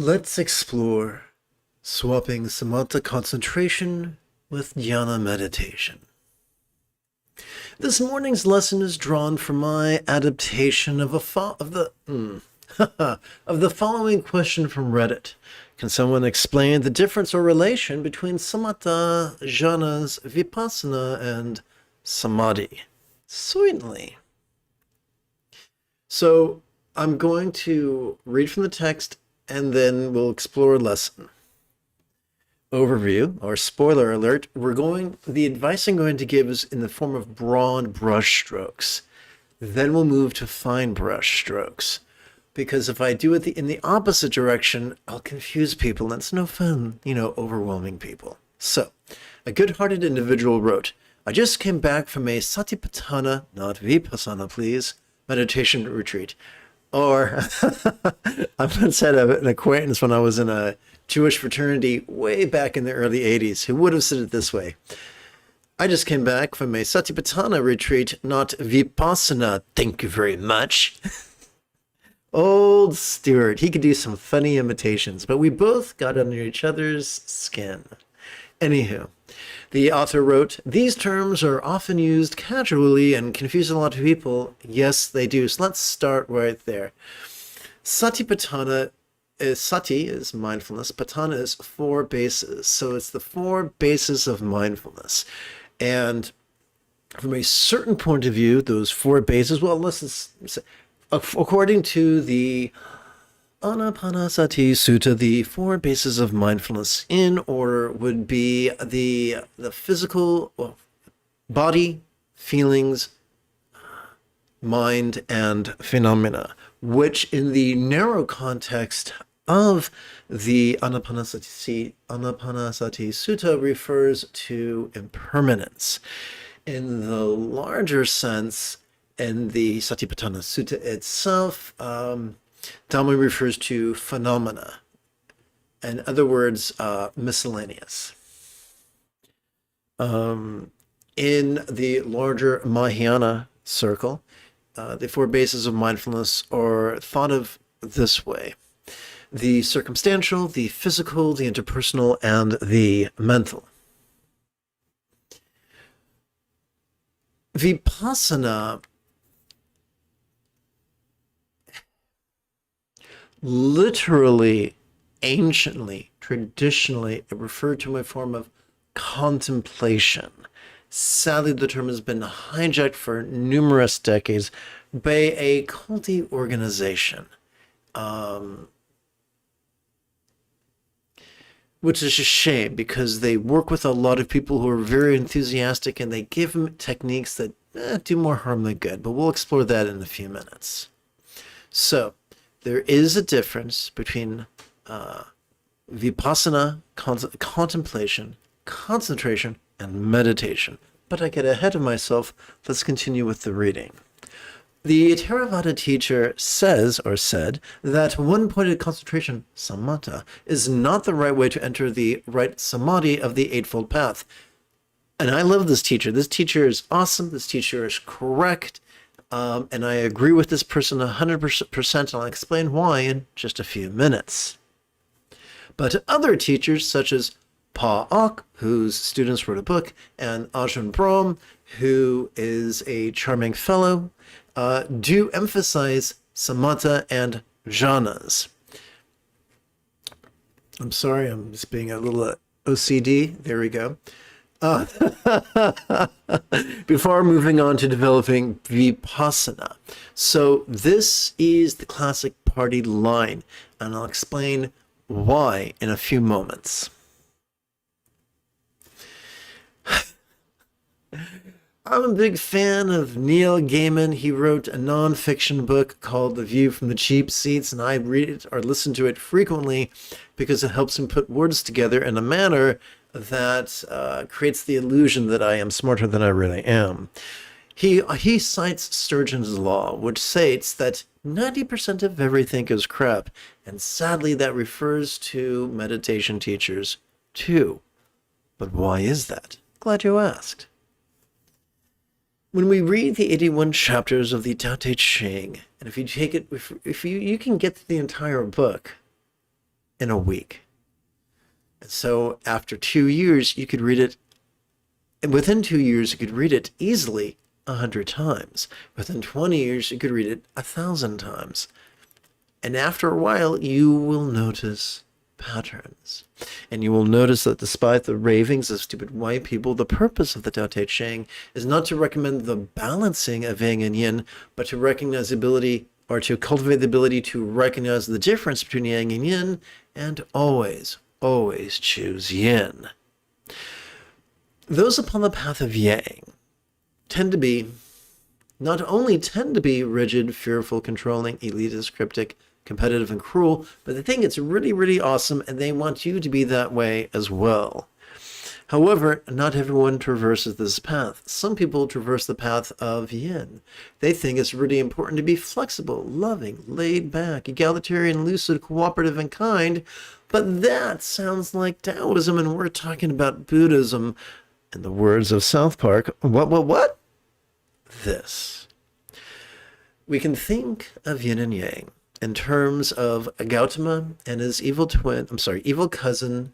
Let's explore swapping Samatha concentration with Dhyana meditation. This morning's lesson is drawn from my adaptation of the following question from Reddit. Can someone explain the difference or relation between Samatha, jhanas, vipassana, and samadhi? Certainly. So I'm going to read from the text and then we'll explore a lesson. Overview, or spoiler alert, the advice I'm going to give is in the form of broad brush strokes. Then we'll move to fine brush strokes. Because if I do it in the opposite direction, I'll confuse people, and it's no fun, overwhelming people. So, a good-hearted individual wrote, I just came back from a satipatthana, not vipassana please, meditation retreat. Or, I once had an acquaintance when I was in a Jewish fraternity way back in the early 80s who would have said it this way. I just came back from a satipatthana retreat, not vipassana, thank you very much. Old Stuart, he could do some funny imitations, but we both got under each other's skin. Anywho, the author wrote, these terms are often used casually and confuse a lot of people. Yes, they do. So let's start right there. Satipatthana Sati is mindfulness. Patthana is four bases. So it's the four bases of mindfulness. And from a certain point of view, those four bases, well, let's say, according to the Anapanasati Sutta, the four bases of mindfulness in order would be the physical body, feelings, mind, and phenomena, which in the narrow context of the Anapanasati Sutta refers to impermanence. In the larger sense, in the Satipatthana Sutta itself, Dhamma refers to phenomena. In other words, miscellaneous. In the larger Mahayana circle, the four bases of mindfulness are thought of this way. The circumstantial, the physical, the interpersonal, and the mental. Vipassana literally, anciently, traditionally, it referred to a form of contemplation. Sadly, the term has been hijacked for numerous decades by a culty organization, which is a shame because they work with a lot of people who are very enthusiastic and they give them techniques that do more harm than good. But we'll explore that in a few minutes. So, there is a difference between vipassana, contemplation, concentration, and meditation. But I get ahead of myself. Let's continue with the reading. The Theravada teacher said that one-pointed concentration, samatha, is not the right way to enter the right samadhi of the Eightfold Path. And I love this teacher. This teacher is awesome. This teacher is correct. And I agree with this person 100%, and I'll explain why in just a few minutes. But other teachers, such as Pa Auk, whose students wrote a book, and Ajahn Brahm, who is a charming fellow, do emphasize samatha and jhanas. I'm sorry, I'm just being a little OCD. There we go. Before moving on to developing vipassana. So this is the classic party line, and I'll explain why in a few moments. I'm a big fan of Neil Gaiman. He wrote a non-fiction book called The View from the Cheap Seats, and I read it or listen to it frequently because it helps him put words together in a manner that creates the illusion that I am smarter than I really am. He cites Sturgeon's law, which states that 90% of everything is crap, and sadly that refers to meditation teachers too. But why is that? Glad you asked. When we read the 81 chapters of the Tao Te Ching, and if you take it, if you can get the entire book, in a week. And so after 2 years, you could read it. And within 2 years, you could read it easily 100 times. Within 20 years, you could read it 1,000 times. And after a while, you will notice patterns. And you will notice that despite the ravings of stupid white people, the purpose of the Tao Te Ching is not to recommend the balancing of yang and yin, but to recognize the ability, or to cultivate the ability to recognize the difference between yang and yin, and always, always choose yin. Those upon the path of yang not only tend to be rigid, fearful, controlling, elitist, cryptic, competitive, and cruel, but they think it's really, really awesome, and they want you to be that way as well. However, not everyone traverses this path. Some people traverse the path of yin. They think it's really important to be flexible, loving, laid back, egalitarian, lucid, cooperative, and kind, but that sounds like Taoism, and we're talking about Buddhism. In the words of South Park, what? This. We can think of yin and yang in terms of Gautama and his evil cousin,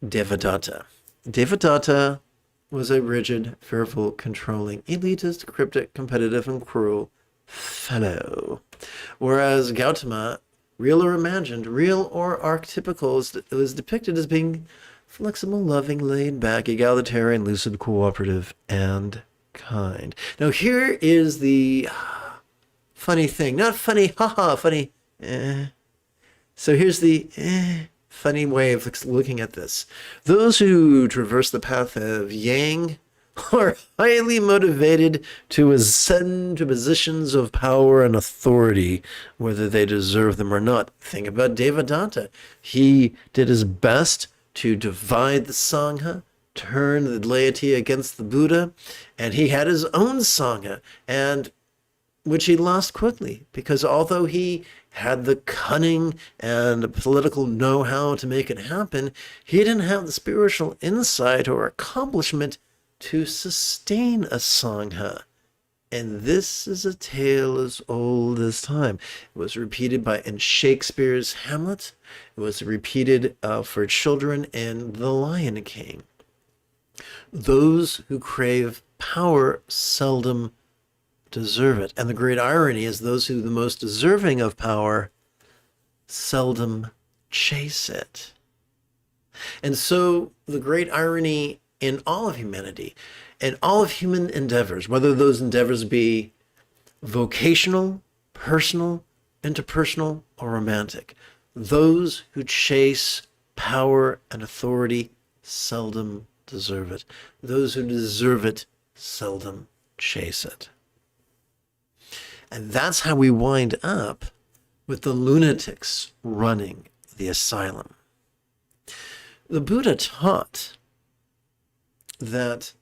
Devadatta. Devadatta was a rigid, fearful, controlling, elitist, cryptic, competitive, and cruel fellow. Whereas Gautama, real or imagined, real or archetypical, was depicted as being flexible, loving, laid back, egalitarian, lucid, cooperative, and kind. Now here is the funny thing. Not funny, haha, funny, So here's the funny way of looking at this. Those who traverse the path of yang are highly motivated to ascend to positions of power and authority, whether they deserve them or not. Think about Devadatta. He did his best to divide the Sangha, turn the laity against the Buddha, and he had his own Sangha, and which he lost quickly, because although he had the cunning and the political know-how to make it happen, he didn't have the spiritual insight or accomplishment to sustain a Sangha. And this is a tale as old as time. It was repeated in Shakespeare's Hamlet. It was repeated for children in The Lion King. Those who crave power seldom deserve it. And the great irony is those who are the most deserving of power seldom chase it. And so the great irony in all of humanity, in all of human endeavors, whether those endeavors be vocational, personal, interpersonal, or romantic, those who chase power and authority seldom deserve it. Those who deserve it seldom chase it. And that's how we wind up with the lunatics running the asylum. The Buddha taught that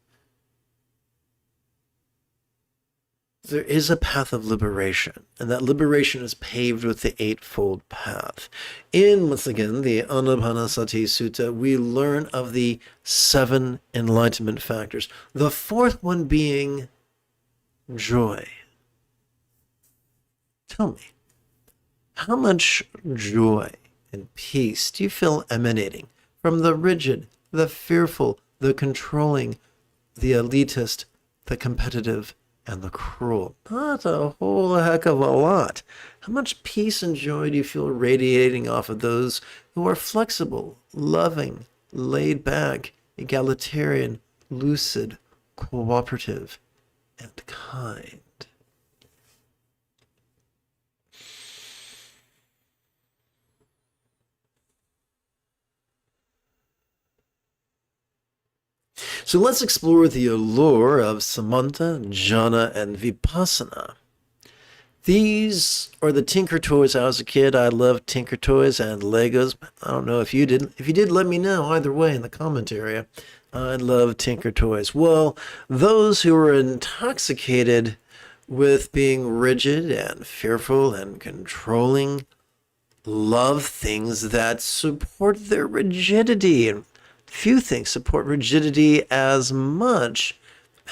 there is a path of liberation, and that liberation is paved with the Eightfold Path. Once again, the Anapanasati Sutta, we learn of the 7 enlightenment factors, the fourth one being joy. Tell me, how much joy and peace do you feel emanating from the rigid, the fearful, the controlling, the elitist, the competitive, and the cruel? Not a whole heck of a lot. How much peace and joy do you feel radiating off of those who are flexible, loving, laid back, egalitarian, lucid, cooperative, and kind? So let's explore the allure of Samatha, Jhana, and Vipassana. These are the Tinker Toys. I was a kid. I loved Tinker Toys and Legos. I don't know if you did. If you did, let me know either way in the comment area. I love Tinker Toys. Well, those who are intoxicated with being rigid and fearful and controlling love things that support their rigidity, and few things support rigidity as much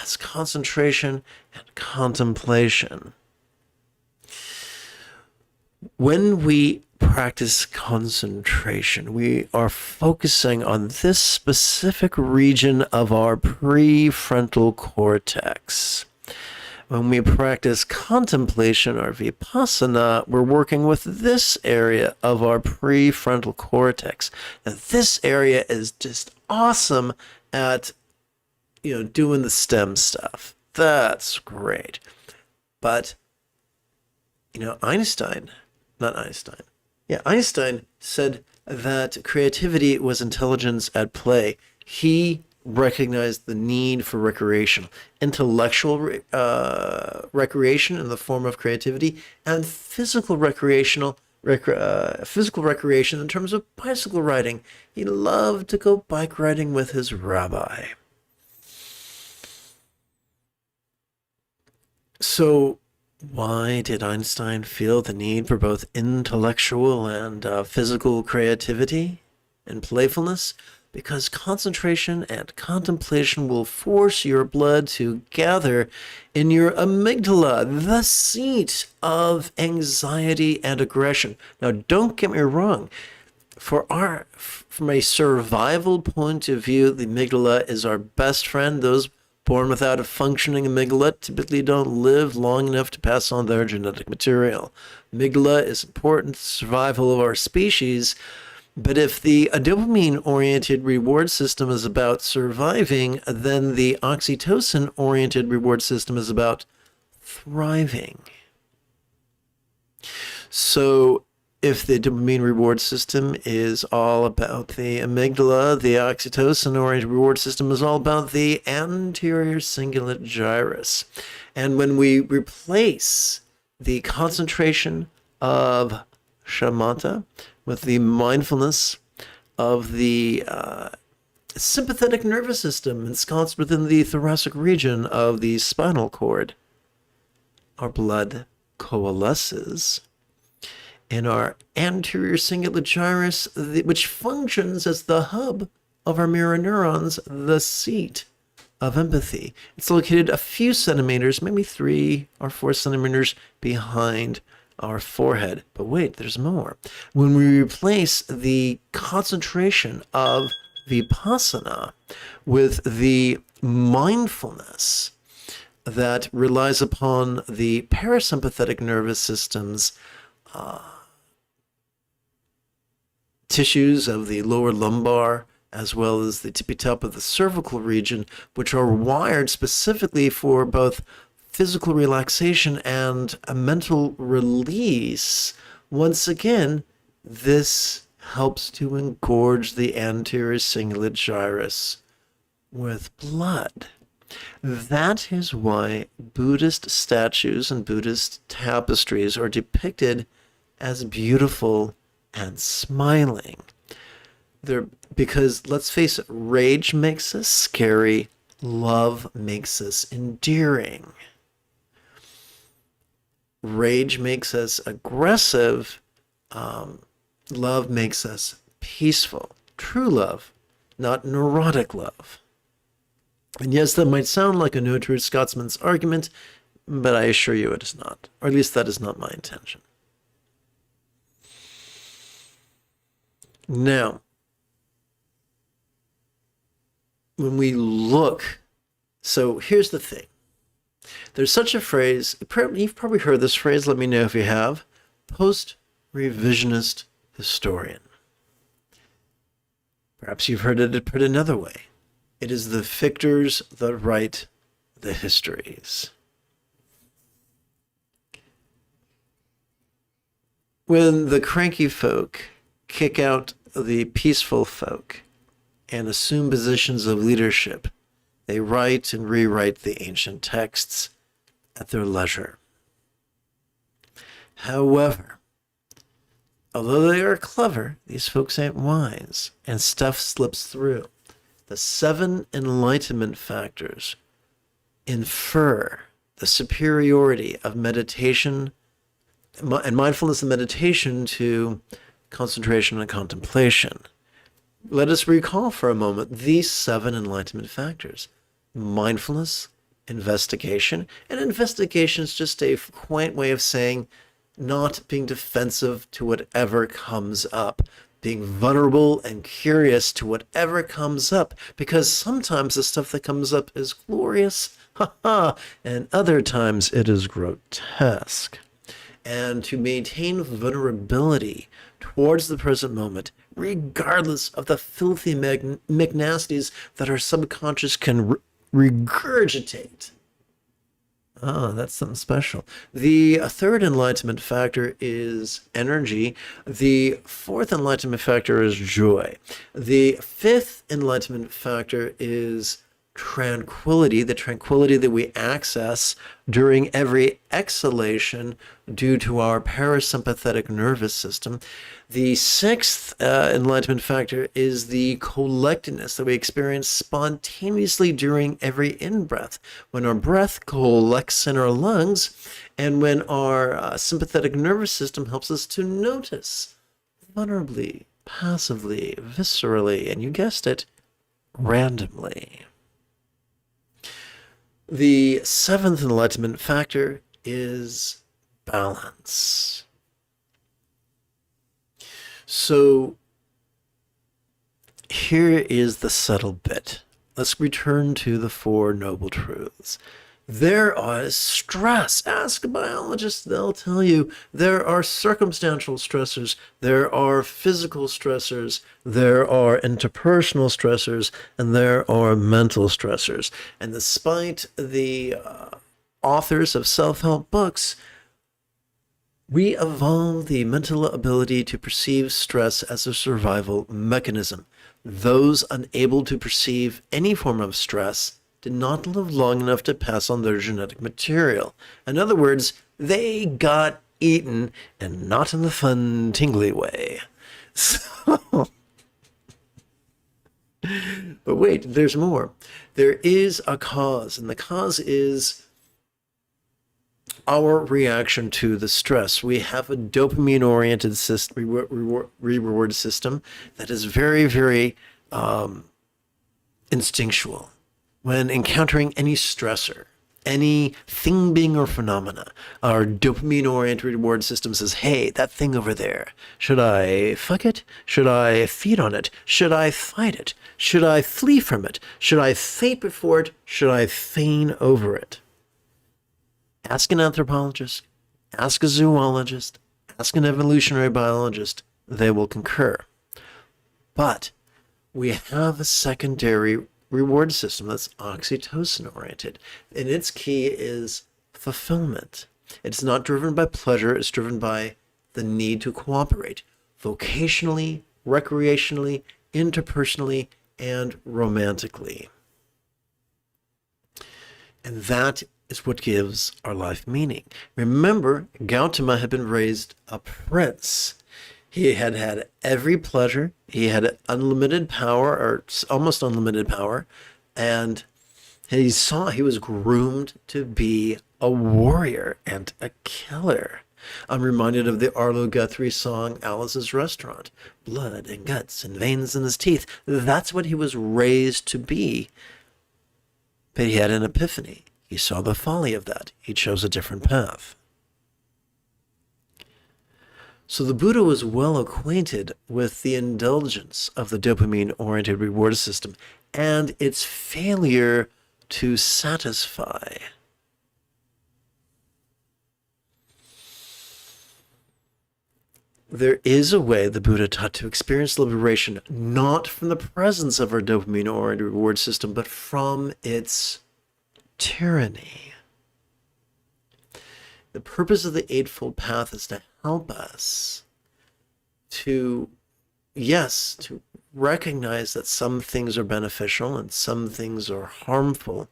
as concentration and contemplation. When we practice concentration, we are focusing on this specific region of our prefrontal cortex. When we practice contemplation or vipassana, we're working with this area of our prefrontal cortex. Now, this area is just awesome at, doing the STEM stuff. That's great. But, Einstein said that creativity was intelligence at play. He recognized the need for intellectual recreation in the form of creativity, and physical recreation in terms of bicycle riding. He loved to go bike riding with his rabbi. So why did Einstein feel the need for both intellectual and physical creativity and playfulness? Because concentration and contemplation will force your blood to gather in your amygdala, the seat of anxiety and aggression. Now, don't get me wrong. From a survival point of view, the amygdala is our best friend. Those born without a functioning amygdala typically don't live long enough to pass on their genetic material. Amygdala is important to the survival of our species. But if the dopamine-oriented reward system is about surviving, then the oxytocin-oriented reward system is about thriving. So if the dopamine reward system is all about the amygdala, the oxytocin-oriented reward system is all about the anterior cingulate gyrus. And when we replace the concentration of shamatha with the mindfulness of the sympathetic nervous system ensconced within the thoracic region of the spinal cord, our blood coalesces in our anterior cingulate gyrus, which functions as the hub of our mirror neurons, the seat of empathy. It's located a few centimeters, maybe 3 or 4 centimeters behind our forehead. But wait, there's more. When we replace the concentration of vipassana with the mindfulness that relies upon the parasympathetic nervous system's tissues of the lower lumbar, as well as the tippy top of the cervical region, which are wired specifically for both physical relaxation and a mental release. Once again, this helps to engorge the anterior cingulate gyrus with blood. That is why Buddhist statues and Buddhist tapestries are depicted as beautiful and smiling. Because, let's face it, rage makes us scary, love makes us endearing. Rage makes us aggressive, love makes us peaceful. True love, not neurotic love. And yes, that might sound like a no true Scotsman's argument, but I assure you it is not. Or at least that is not my intention. Now, when we look, so here's the thing. There's such a phrase, you've probably heard this phrase, let me know if you have, post-revisionist historian. Perhaps you've heard it put another way. It is the victors that write the histories. When the cranky folk kick out the peaceful folk and assume positions of leadership, they write and rewrite the ancient texts at their leisure. However, although they are clever, these folks ain't wise, and stuff slips through. The 7 enlightenment factors infer the superiority of meditation and mindfulness and meditation to concentration and contemplation. Let us recall for a moment these 7 enlightenment factors. Mindfulness, investigation, and investigation is just a quaint way of saying not being defensive to whatever comes up, being vulnerable and curious to whatever comes up, because sometimes the stuff that comes up is glorious, and other times it is grotesque. And to maintain vulnerability towards the present moment, regardless of the filthy McNasties that our subconscious can regurgitate. That's something special. The third enlightenment factor is energy. The fourth enlightenment factor is joy. The fifth enlightenment factor is tranquility, the tranquility that we access during every exhalation due to our parasympathetic nervous system. The sixth enlightenment factor is the collectedness that we experience spontaneously during every in-breath, when our breath collects in our lungs and when our sympathetic nervous system helps us to notice vulnerably, passively, viscerally, and you guessed it, randomly. The seventh enlightenment factor is balance. So here is the subtle bit. Let's return to the Four Noble Truths. There is stress. Ask a biologist, they'll tell you there are circumstantial stressors, there are physical stressors, there are interpersonal stressors, and there are mental stressors. And despite the authors of self-help books, we evolved the mental ability to perceive stress as a survival mechanism. Those unable to perceive any form of stress did not live long enough to pass on their genetic material. In other words, they got eaten, and not in the fun, tingly way. So, but wait, there's more. There is a cause, and the cause is our reaction to the stress. We have a dopamine-oriented reward system that is very, very instinctual. When encountering any stressor, any thing, being, or phenomena, our dopamine-oriented reward system says, hey, that thing over there, should I fuck it? Should I feed on it? Should I fight it? Should I flee from it? Should I faint before it? Should I feign over it? Ask an anthropologist, ask a zoologist, ask an evolutionary biologist, they will concur. But we have a secondary reward system that's oxytocin oriented, and its key is fulfillment. It's not driven by pleasure, it's driven by the need to cooperate vocationally, recreationally, interpersonally, and romantically. And that is what gives our life meaning. Remember, Gautama had been raised a prince. He had had every pleasure. He had unlimited power, or almost unlimited power, and he was groomed to be a warrior and a killer. I'm reminded of the Arlo Guthrie song, Alice's Restaurant. Blood and guts and veins in his teeth. That's what he was raised to be. But he had an epiphany. He saw the folly of that. He chose a different path. So the Buddha was well acquainted with the indulgence of the dopamine-oriented reward system and its failure to satisfy. There is a way, the Buddha taught, to experience liberation, not from the presence of our dopamine-oriented reward system, but from its tyranny. The purpose of the Eightfold Path is to help us to recognize that some things are beneficial and some things are harmful.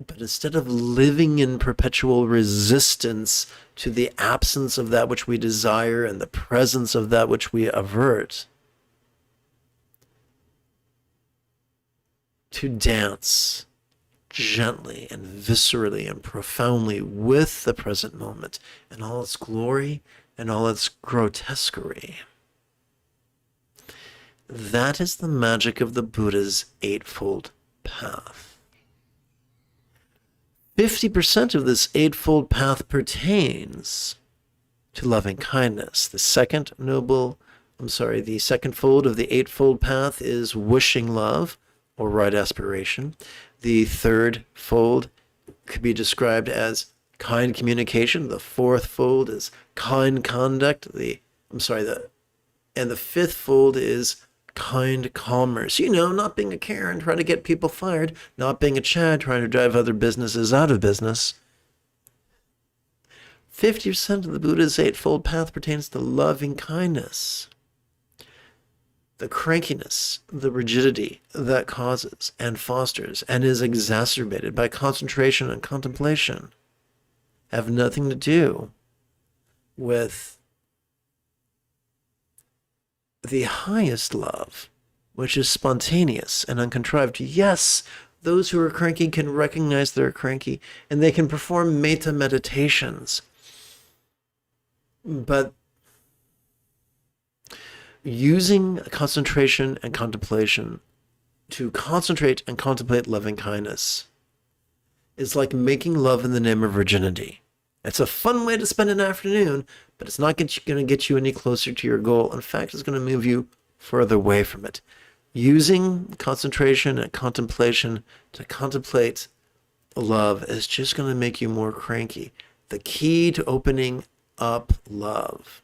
But instead of living in perpetual resistance to the absence of that which we desire and the presence of that which we avert, to dance gently and viscerally and profoundly with the present moment and all its glory and all its grotesquerie. That is the magic of the Buddha's Eightfold Path. 50% of this Eightfold Path pertains to loving kindness. The second fold of the eightfold path is wishing love or right aspiration. The third fold could be described as kind communication. The fourth fold is kind conduct. And the fifth fold is kind commerce. Not being a Karen trying to get people fired, not being a Chad trying to drive other businesses out of business. 50% of the Buddha's eightfold path pertains to loving kindness. The crankiness, the rigidity that causes and fosters and is exacerbated by concentration and contemplation have nothing to do with the highest love, which is spontaneous and uncontrived. Yes, those who are cranky can recognize they're cranky, and they can perform metta meditations. But using concentration and contemplation to concentrate and contemplate loving kindness is like making love in the name of virginity. It's a fun way to spend an afternoon, but it's not going to get you any closer to your goal. In fact, it's going to move you further away from it. Using concentration and contemplation to contemplate love is just going to make you more cranky. The key to opening up love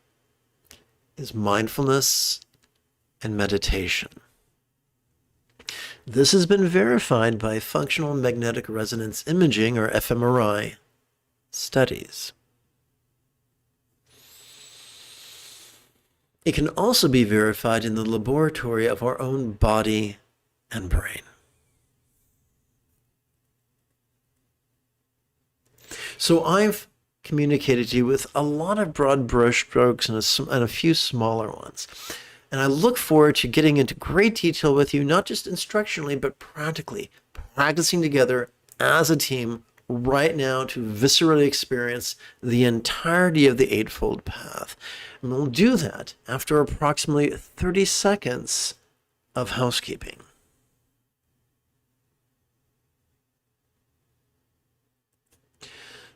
is mindfulness and meditation. This has been verified by functional magnetic resonance imaging, or fMRI, studies. It can also be verified in the laboratory of our own body and brain. So I've communicated to you with a lot of broad brush strokes and a few smaller ones. And I look forward to getting into great detail with you, not just instructionally, but practically, practicing together as a team right now to viscerally experience the entirety of the Eightfold Path. And we'll do that after approximately 30 seconds of housekeeping.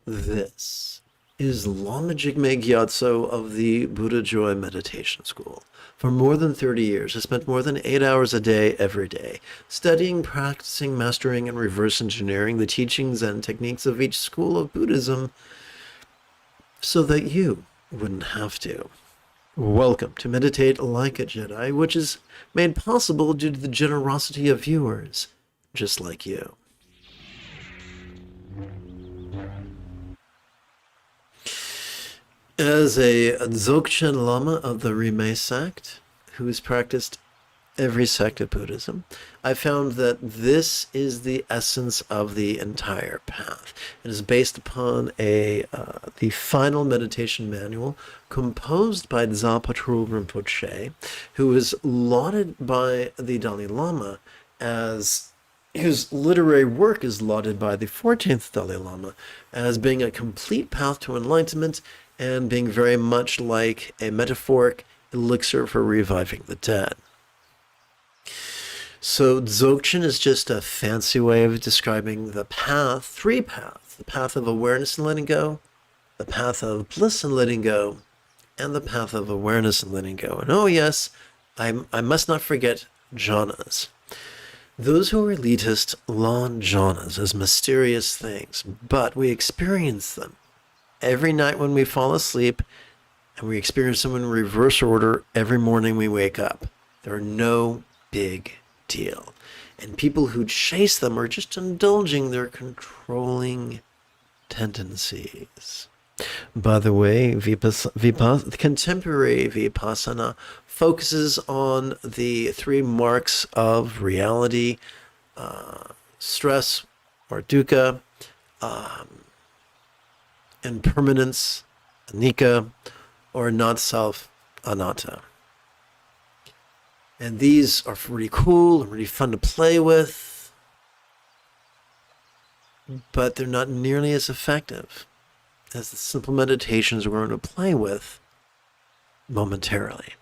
This is Lama Jigme Gyatso of the Buddha Joy Meditation School. For more than 30 years, I spent more than 8 hours a day, every day, studying, practicing, mastering, and reverse engineering the teachings and techniques of each school of Buddhism so that you wouldn't have to. Welcome to Meditate Like a Jedi, which is made possible due to the generosity of viewers just like you. As a Dzogchen Lama of the Rimé sect, who has practiced every sect of Buddhism, I found that this is the essence of the entire path. It is based upon the final meditation manual composed by Zapatrul Rinpoche, who was lauded by the Dalai Lama as whose literary work is lauded by the 14th Dalai Lama as being a complete path to enlightenment and being very much like a metaphoric elixir for reviving the dead. So Dzogchen is just a fancy way of describing the path, three paths: the path of awareness and letting go, the path of bliss and letting go, and the path of awareness and letting go. And oh yes, I must not forget jhanas. Those who are elitist laud jhanas as mysterious things, but we experience them every night when we fall asleep, and we experience them in reverse order every morning we wake up. They're no big deal. And people who chase them are just indulging their controlling tendencies. By the way, contemporary Vipassana focuses on the three marks of reality, stress or dukkha, impermanence, anicca, or not-self, anatta. And these are really cool and really fun to play with, but they're not nearly as effective as the simple meditations we're going to play with momentarily.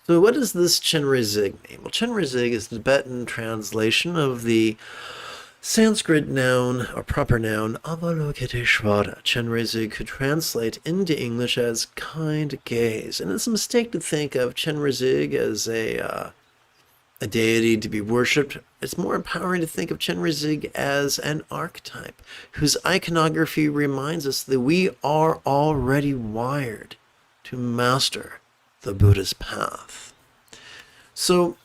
So what does this Chenrezig mean? Well, Chenrezig is the Tibetan translation of the Sanskrit noun, or proper noun, Avalokiteshvara, Chenrezig could translate into English as kind gaze. And it's a mistake to think of Chenrezig as a deity to be worshipped. It's more empowering to think of Chenrezig as an archetype whose iconography reminds us that we are already wired to master the Buddha's path. So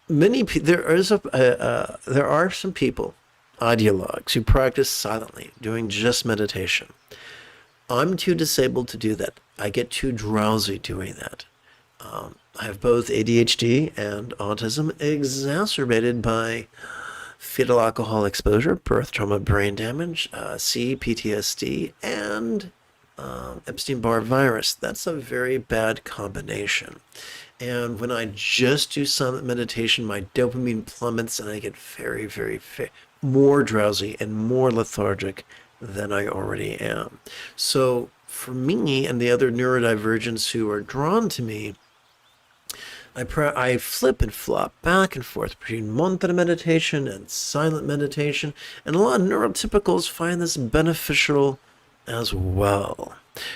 there are some people, ideologues, who practice silently, doing just meditation. I'm too disabled to do that. I get too drowsy doing that. I have both ADHD and autism exacerbated by fetal alcohol exposure, birth trauma, brain damage, PTSD, and Epstein-Barr virus. That's a very bad combination. And when I just do silent meditation, my dopamine plummets and I get very, very more drowsy and more lethargic than I already am. So for me and the other neurodivergents who are drawn to me, I flip and flop back and forth between mantra meditation and silent meditation, and a lot of neurotypicals find this beneficial as well.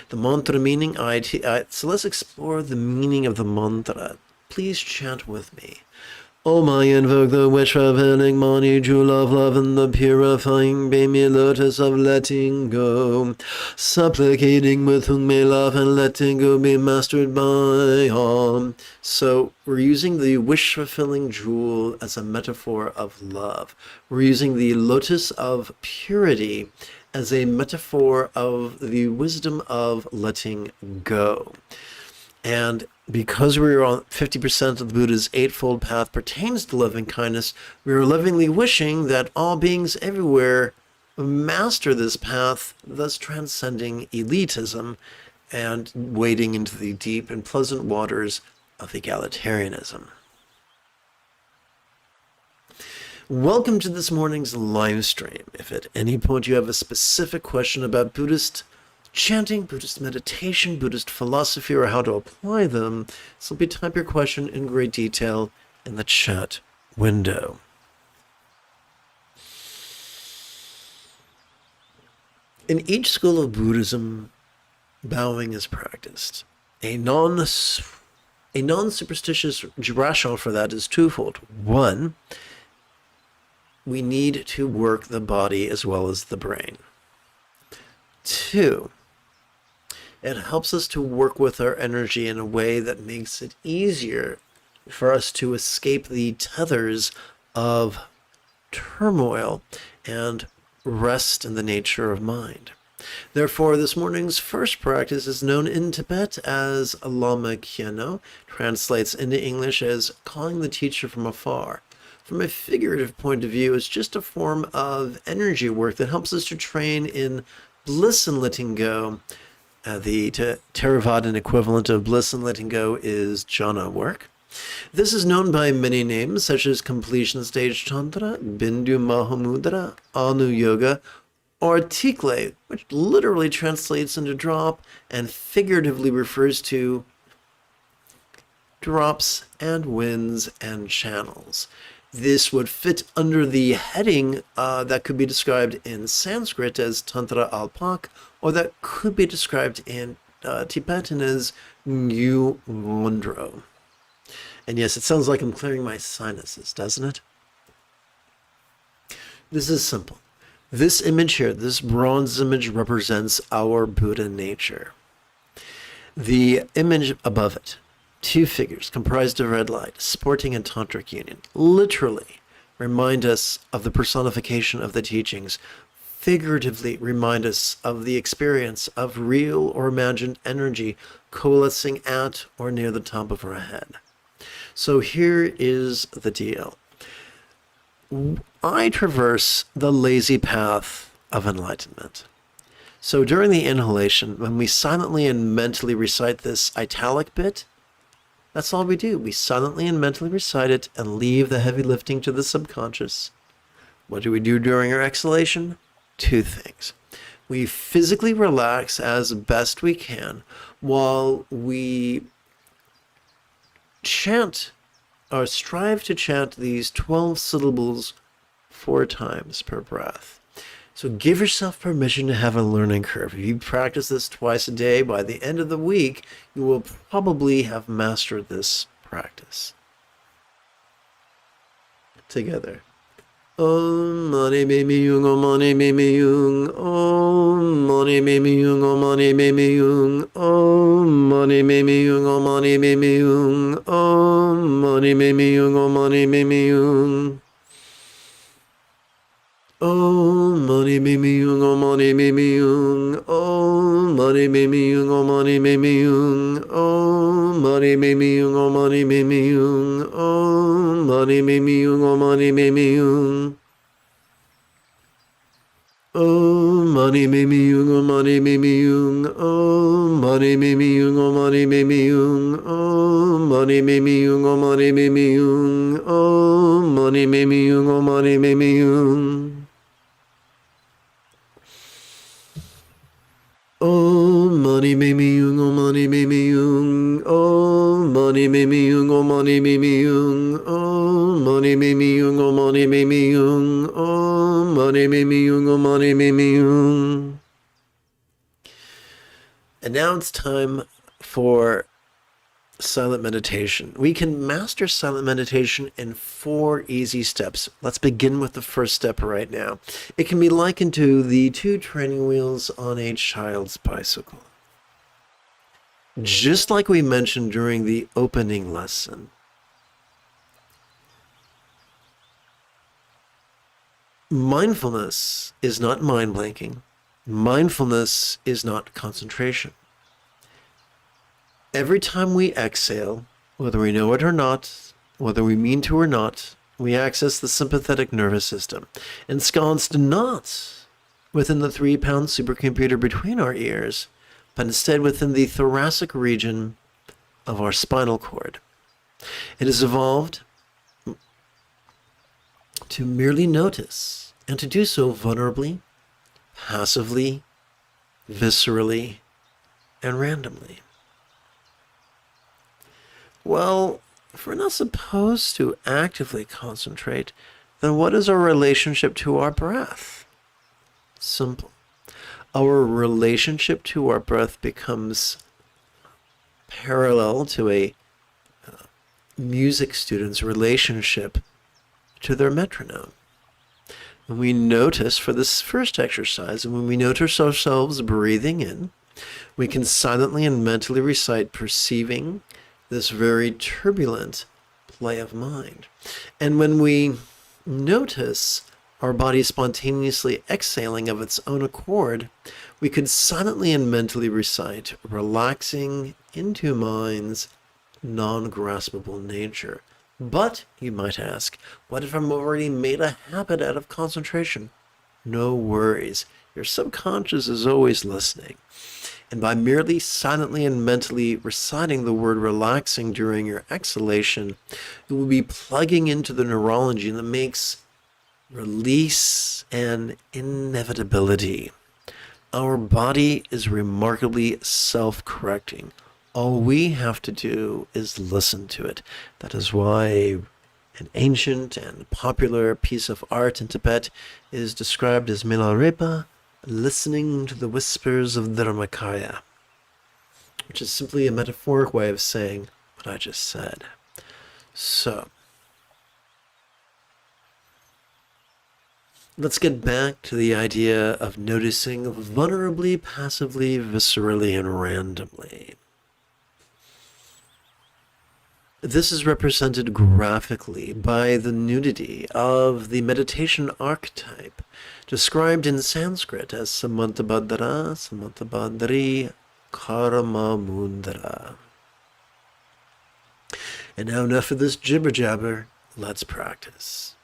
The mantra meaning, so let's explore the meaning of the mantra. Please chant with me. Om, I invoke the wish of healing, Mani, jewel of love, and the purifying baby lotus of letting go, supplicating with whom may love and letting go be mastered by all. So we're using the wish-fulfilling jewel as a metaphor of love. We're using the lotus of purity as a metaphor of the wisdom of letting go. And because we are on 50% of the Buddha's Eightfold Path pertains to loving kindness, we are lovingly wishing that all beings everywhere master this path, thus transcending elitism and wading into the deep and pleasant waters of egalitarianism. Welcome to this morning's live stream. If at any point you have a specific question about Buddhist chanting, Buddhist meditation, Buddhist philosophy, or how to apply them, simply type your question in great detail in the chat window. In each school of Buddhism, bowing is practiced. A non-superstitious rationale for that is twofold. One, we need to work the body as well as the brain. Two, it helps us to work with our energy in a way that makes it easier for us to escape the tethers of turmoil and rest in the nature of mind. Therefore, this morning's first practice is known in Tibet as Lama, translates into English as calling the teacher from afar. From a figurative point of view, it's just a form of energy work that helps us to train in bliss and letting go. The Theravadan equivalent of bliss and letting go is jhana work. This is known by many names, such as completion stage tantra, bindu mahamudra, anu yoga, or tikle, which literally translates into drop and figuratively refers to drops and winds and channels. This would fit under the heading that could be described in Sanskrit as Tantra Alpak, or that could be described in Tibetan as Nyu Wondro. And yes, it sounds like I'm clearing my sinuses, doesn't it? This is simple. This image here, this bronze image, represents our Buddha nature. The image above it, two figures comprised of red light, sporting a tantric union, literally remind us of the personification of the teachings, figuratively remind us of the experience of real or imagined energy coalescing at or near the top of our head. So here is the deal. I traverse the lazy path of enlightenment. So during the inhalation, when we silently and mentally recite this italic bit, that's all we do. We silently and mentally recite it and leave the heavy lifting to the subconscious. What do we do during our exhalation? Two things. We physically relax as best we can while we chant or strive to chant these 12 syllables 4 times per breath. So give yourself permission to have a learning curve. If you practice this twice a day, by the end of the week, you will probably have mastered this practice. Together. Om mani mimi yung, om mani mimi yung, om mani mimi yung, om mani mimi yung, om mani mimi yung, om mani mimi yung, om mani mimi yung, om mani mimi yung. Om mani mimi yung, om mani mimi yung, om mani mimi yung, om mani mimi yung, om mani mimi yung, om mani mimi yung, om mani mimi yung, om mani mimi yung. Om mani mimi yung, om mani mimi yung, om mani mimi yung, om mani mimi yung, om mani mimi yung, om mani mimi yung, om mani mimi yung, om mani mimi yung. Om mani mimi yung, om mani mimi yung, om mani mimi yung, om mani mimi yung, om mani mimi yung, om mani mimi yung, om mani mimi yung, om mani mimi yung. And now it's time for silent meditation. We can master silent meditation in 4 easy steps. Let's begin with the first step right now. It can be likened to the 2 training wheels on a child's bicycle. Just like we mentioned during the opening lesson, mindfulness is not mind blanking. Mindfulness is not concentration. Every time we exhale, whether we know it or not, whether we mean to or not, we access the sympathetic nervous system, ensconced not within the 3-pound supercomputer between our ears, but instead within the thoracic region of our spinal cord. It has evolved to merely notice, and to do so vulnerably, passively, viscerally, and randomly. Well, if we're not supposed to actively concentrate, then what is our relationship to our breath? Simple. Our relationship to our breath becomes parallel to a music student's relationship to their metronome. When we notice for this first exercise, and when we notice ourselves breathing in, we can silently and mentally recite perceiving this very turbulent play of mind. And when we notice our body spontaneously exhaling of its own accord, we could silently and mentally recite, relaxing into mind's non-graspable nature. But, you might ask, what if I'm already made a habit out of concentration? No worries. Your subconscious is always listening. And by merely silently and mentally reciting the word relaxing during your exhalation, you will be plugging into the neurology that makes release an inevitability. Our body is remarkably self-correcting. All we have to do is listen to it. That is why an ancient and popular piece of art in Tibet is described as Milarepa, listening to the whispers of Dharmakaya, which is simply a metaphoric way of saying what I just said. So, let's get back to the idea of noticing vulnerably, passively, viscerally, and randomly. This is represented graphically by the nudity of the meditation archetype, described in Sanskrit as Samatha Badara, Samatha Badari, Karma Mundara. And now enough of this jibber jabber, let's practice.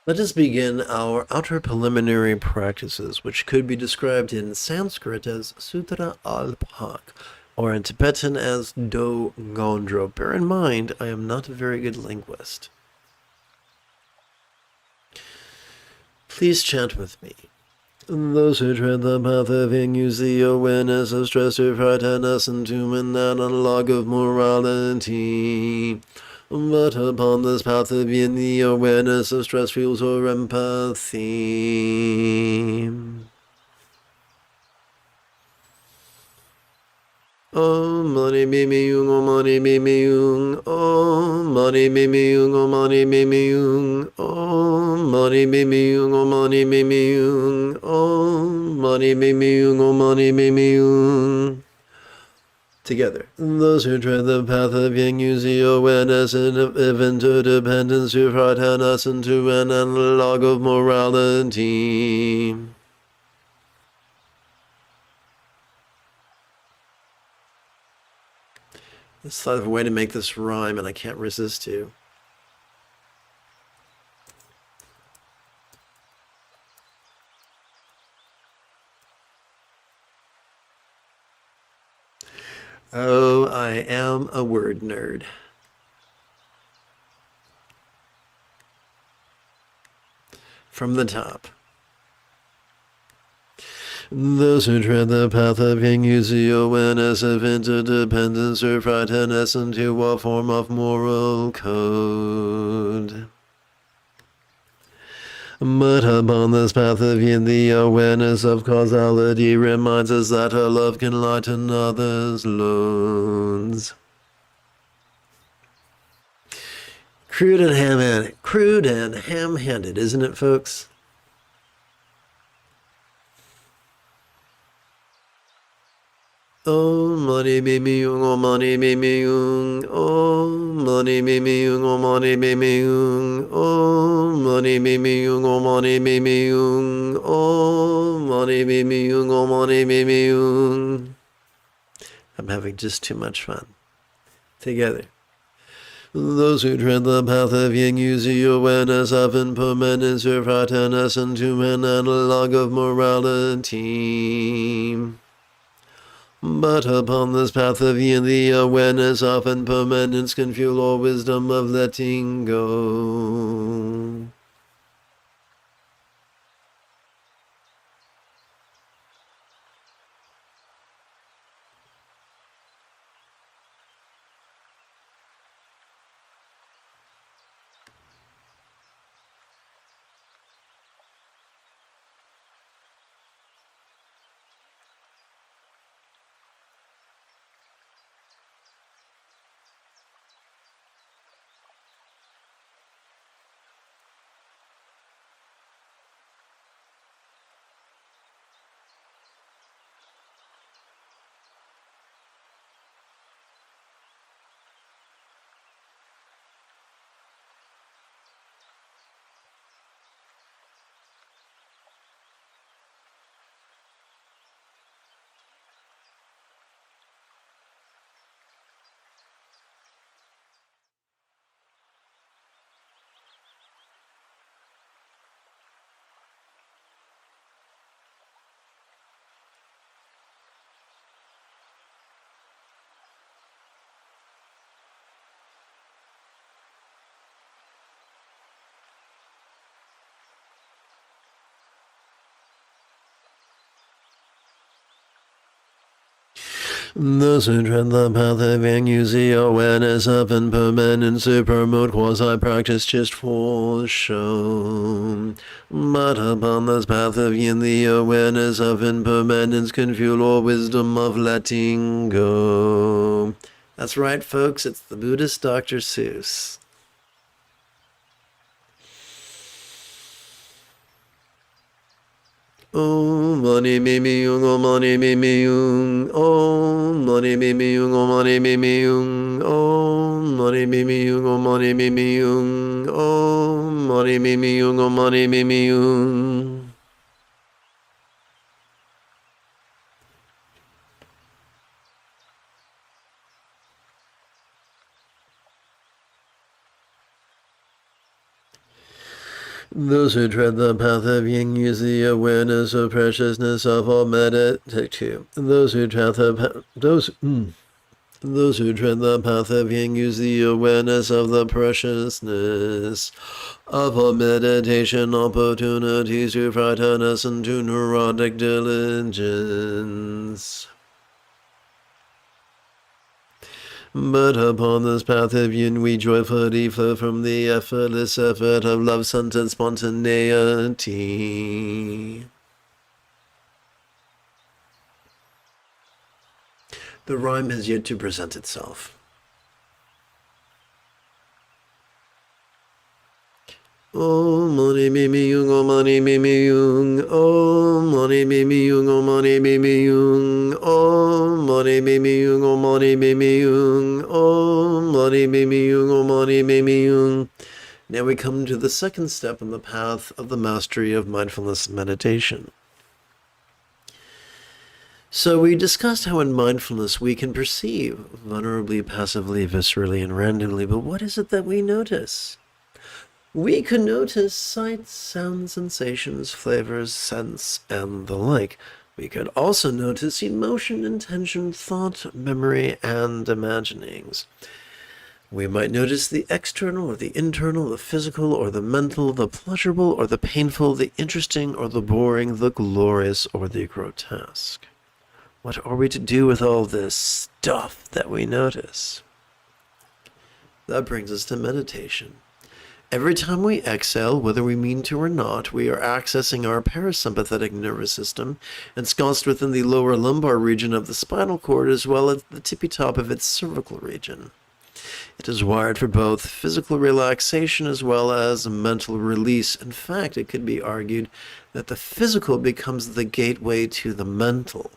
Let us begin our outer preliminary practices, which could be described in Sanskrit as Sutra Alpak, or in Tibetan as Do Gondro. Bear in mind, I am not a very good linguist. Please chant with me. Those who tread the path of yin use the awareness of stress to frighten us into an analog of morality. But upon this path of yin, the awareness of stress fuels our empathy. Om mani mimi yung, om mani mimi yung, om mani mimi yung, om mani mimi yung, om mani mimi yung, om mani mimi yung, om mani mimi yung, om mani mimi yung. Together. Those who tread the path of yin use the awareness of interdependence to frighten us into an analog of morality. Let's thought of a way to make this rhyme, and I can't resist to. Oh, I am a word nerd. From the top. Those who tread the path of yin use the awareness of interdependence to frighten us into a form of moral code. But upon this path of yin, the awareness of causality reminds us that our love can lighten others' loads. Crude and ham-handed, isn't it, folks? Om mani mimi yung, om mani mimi yung, om mani mimi yung, om mani mimi yung, om mani mimi yung, om mani mimi yung, om mani mimi yung, om mani mimi yung. I'm having just too much fun. Together. Those who tread the path of yin use the awareness of impermanence to frighten us into an analog of morality. But upon this path of yin, the awareness of impermanence can fuel our wisdom of letting go. Those who tread the path of yin use the awareness of impermanence to promote quasi-practice just for show. But upon this path of yin, the awareness of impermanence can fuel our wisdom of letting go. That's right, folks, it's the Buddhist Dr. Seuss. Om mani mimi yung, om mani mimi yung, om mani mimi yung, om mani mimi yung, om mani mimi yung, om mani mimi yung, om mani mimi yung, om mani mimi yung. Those who tread the path of yin use the awareness of preciousness of all meditation. Those who tread the path, those who tread the path of yin use the awareness of the preciousness of all meditation opportunities to frighten us into neurotic diligence. But upon this path of yin we joyfully flow from the effortless effort of love-centered spontaneity. The rhyme has yet to present itself. Om mani mimi yung, om mani mimi yung, om mani mimi yung, om mani mimi yung, om mani mimi yung, om mani mimi yung, om mani mimi yung, om mani mimi yung. Now we come to the second step on the path of the mastery of mindfulness meditation. So we discussed how in mindfulness we can perceive vulnerably, passively, viscerally, and randomly, but what is it that we notice? We can notice sights, sounds, sensations, flavors, scents, and the like. We could also notice emotion, intention, thought, memory, and imaginings. We might notice the external or the internal, the physical or the mental, the pleasurable or the painful, the interesting or the boring, the glorious or the grotesque. What are we to do with all this stuff that we notice? That brings us to meditation. Every time we exhale, whether we mean to or not, we are accessing our parasympathetic nervous system, ensconced within the lower lumbar region of the spinal cord as well as the tippy top of its cervical region. It is wired for both physical relaxation as well as mental release. In fact, it could be argued that the physical becomes the gateway to the mental.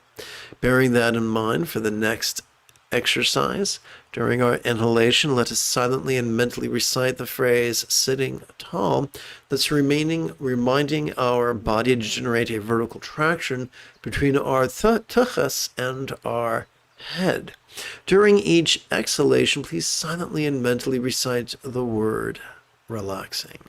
Bearing that in mind for the next exercise, during our inhalation, let us silently and mentally recite the phrase sitting tall, thus reminding our body to generate a vertical traction between our tuchus and our head. During each exhalation, please silently and mentally recite the word relaxing.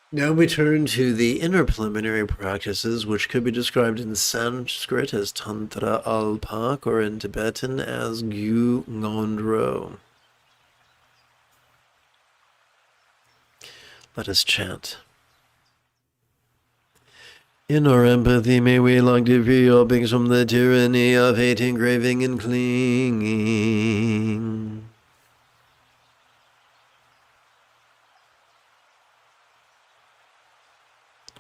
Now we turn to the inner preliminary practices, which could be described in Sanskrit as Tantra Alpak or in Tibetan as Gyu Ngondro. Let us chant. In our empathy, may we long to free all beings from the tyranny of hating, craving, and clinging.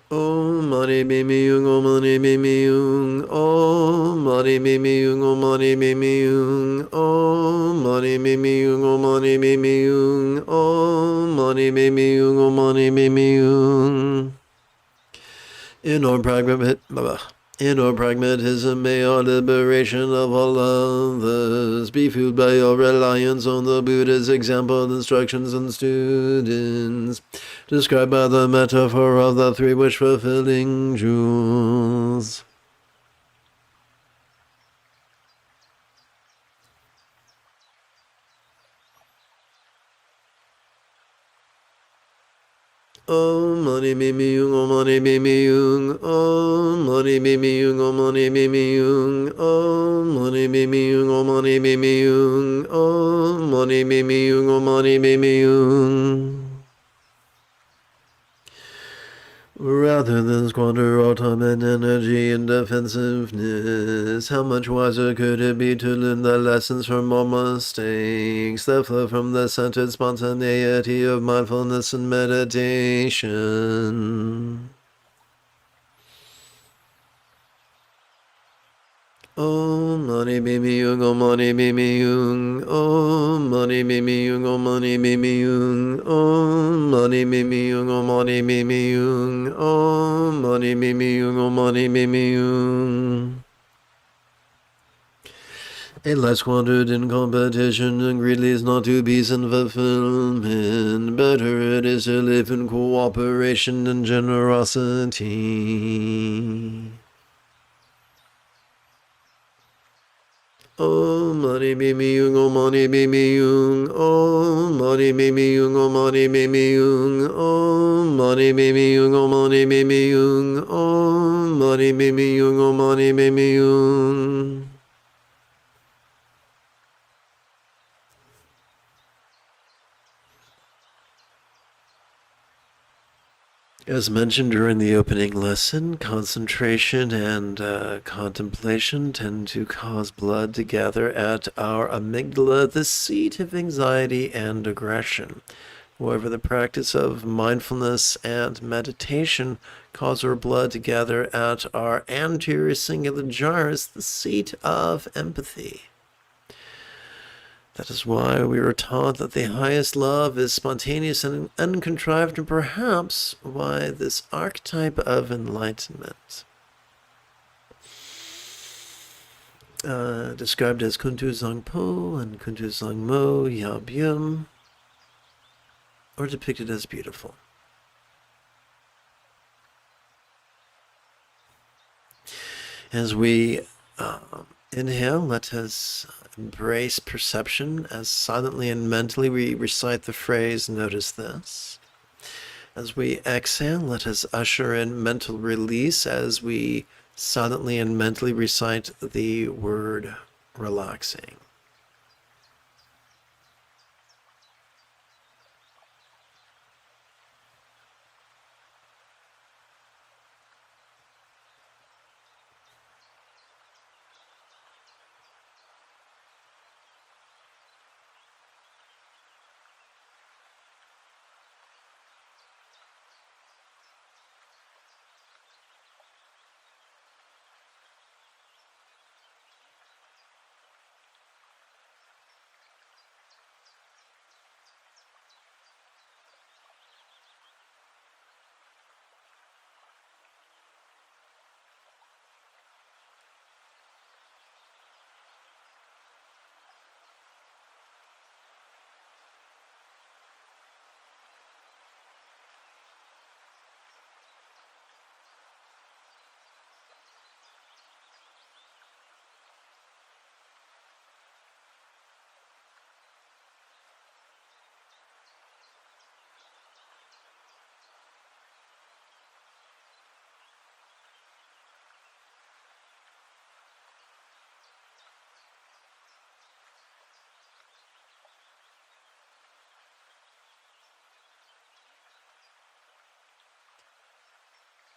Om mani mimi yung, om mani mimi yung, om mani mimi yung, om mani mimi yung, om mani mimi yung, om mani mimi yung, om mani mimi yung, om mani mimi yung. In our pragmatism, may our liberation of all others be fueled by our reliance on the Buddha's example, instructions, and students. described by the metaphor of the three wish-fulfilling jewels. Om mani mimi yung, om mani mimi yung, om mani mimi yung, om mani mimi yung, om mani mimi yung, om mani mimi yung, om mani mimi yung, om mani mimi yung. Rather than squander all time and energy in defensiveness, how much wiser could it be to learn the lessons from all mistakes that flow from the centered spontaneity of mindfulness and meditation? Om mani mimi yung, om mani mimi yung, om mani mimi yung, om mani mimi yung, om mani mimi yung, om mani mimi yung, om mani mimi yung, om mani mimi yung. A life squandered in competition and greed leads not to peace and fulfillment. Better it is to live in cooperation and generosity. Om mani mimi yung, om mani mimi yung, om mani mimi yung, om mani mimi yung, om mani mimi yung, om mani mimi yung, om mani mimi yung, om mani mimi yung. As mentioned during the opening lesson, concentration and contemplation tend to cause blood to gather at our amygdala, the seat of anxiety and aggression. However, the practice of mindfulness and meditation cause our blood to gather at our anterior cingulate gyrus, the seat of empathy. That is why we are taught that the highest love is spontaneous and uncontrived, and perhaps why this archetype of enlightenment, described as Kuntu Zangpo and Kuntu Zangmo Yabyum, are depicted as beautiful. As we inhale, let us embrace perception as silently and mentally we recite the phrase, notice this. As we exhale, let us usher in mental release as we silently and mentally recite the word relaxing.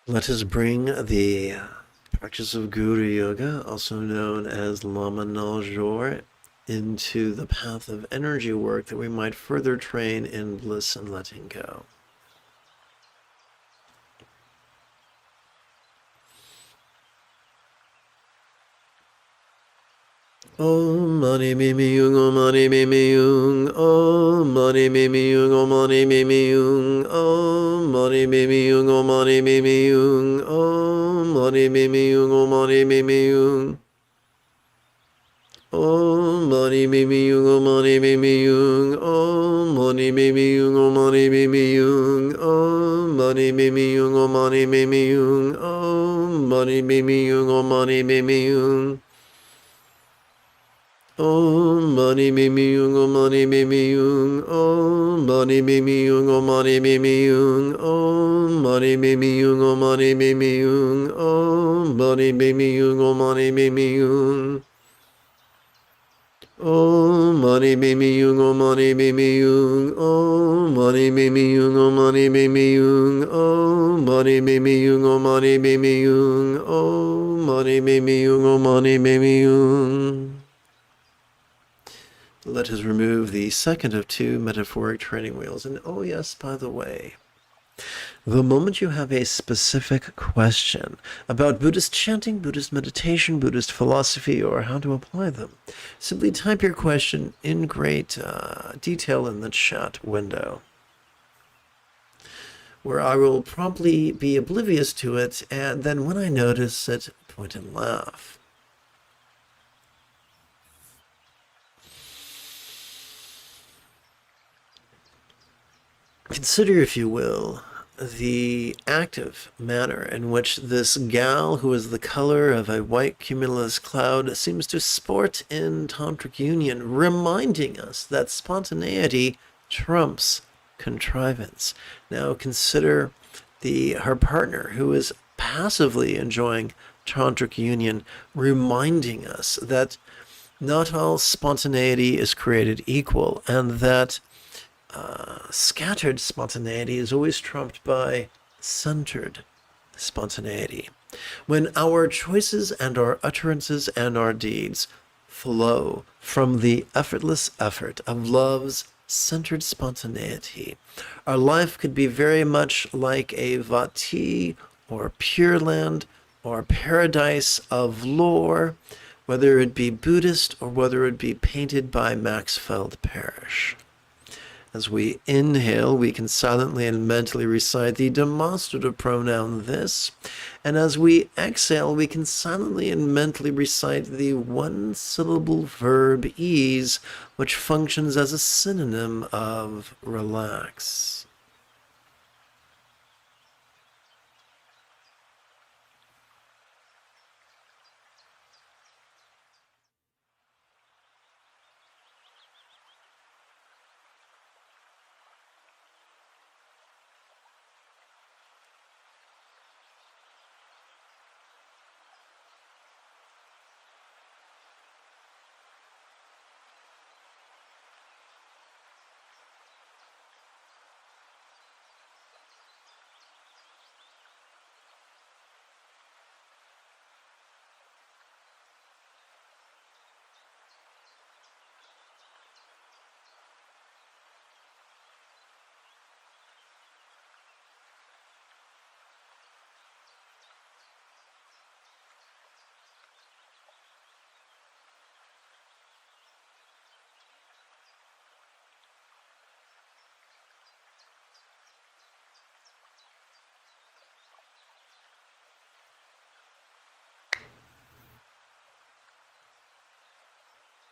Let us bring the practice of Guru Yoga, also known as Lama Naljor, into the path of energy work that we might further train in bliss and letting go. Om mani mimi yung, om mani mimi yung, om mani mimi yung, om mani mimi yung, om mani mimi yung, om mani mimi yung, om mani mimi yung, om mani mimi yung. Om mani mimi yung, om mani mimi yung, om mani mimi yung, om mani mimi yung, om mani me me yung, oh mani me me yung, oh mani me me yung, oh mani me me yung. Om mani me me yung, oh mani me me yung, Om mani me me yung, oh mani me me yung, Om mani me me yung, oh mani me me yung, Om mani me me yung, oh mani me me yung. Om mani me me yung, oh mani me me yung, Om mani me me yung, oh mani me me yung, Om mani me me yung, oh mani me me yung, Om mani me me yung, oh mani me me yung. Let us remove the second of two metaphoric training wheels. And oh yes, by the way, the moment you have a specific question about Buddhist chanting, Buddhist meditation, Buddhist philosophy, or how to apply them, simply type your question in great detail in the chat window, where I will promptly be oblivious to it, and then when I notice it, point and laugh. Consider, if you will, the active manner in which this gal, who is the color of a white cumulus cloud, seems to sport in tantric union, reminding us that spontaneity trumps contrivance. Now consider her partner, who is passively enjoying tantric union, reminding us that not all spontaneity is created equal, and that scattered spontaneity is always trumped by centered spontaneity. When our choices and our utterances and our deeds flow from the effortless effort of love's centered spontaneity, our life could be very much like a Vati or Pure Land or paradise of lore, whether it be Buddhist or whether it be painted by Maxfield Parrish. As we inhale, we can silently and mentally recite the demonstrative pronoun this. And as we exhale, we can silently and mentally recite the one-syllable verb ease, which functions as a synonym of relax.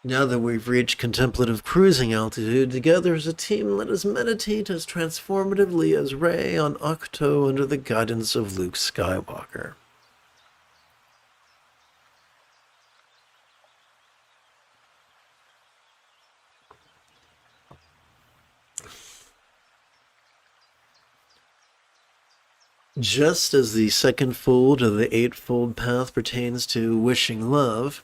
Now that we've reached contemplative cruising altitude, together as a team, let us meditate as transformatively as Rey on Ahch-To under the guidance of Luke Skywalker. Just as the second fold of the Eightfold Path pertains to wishing love,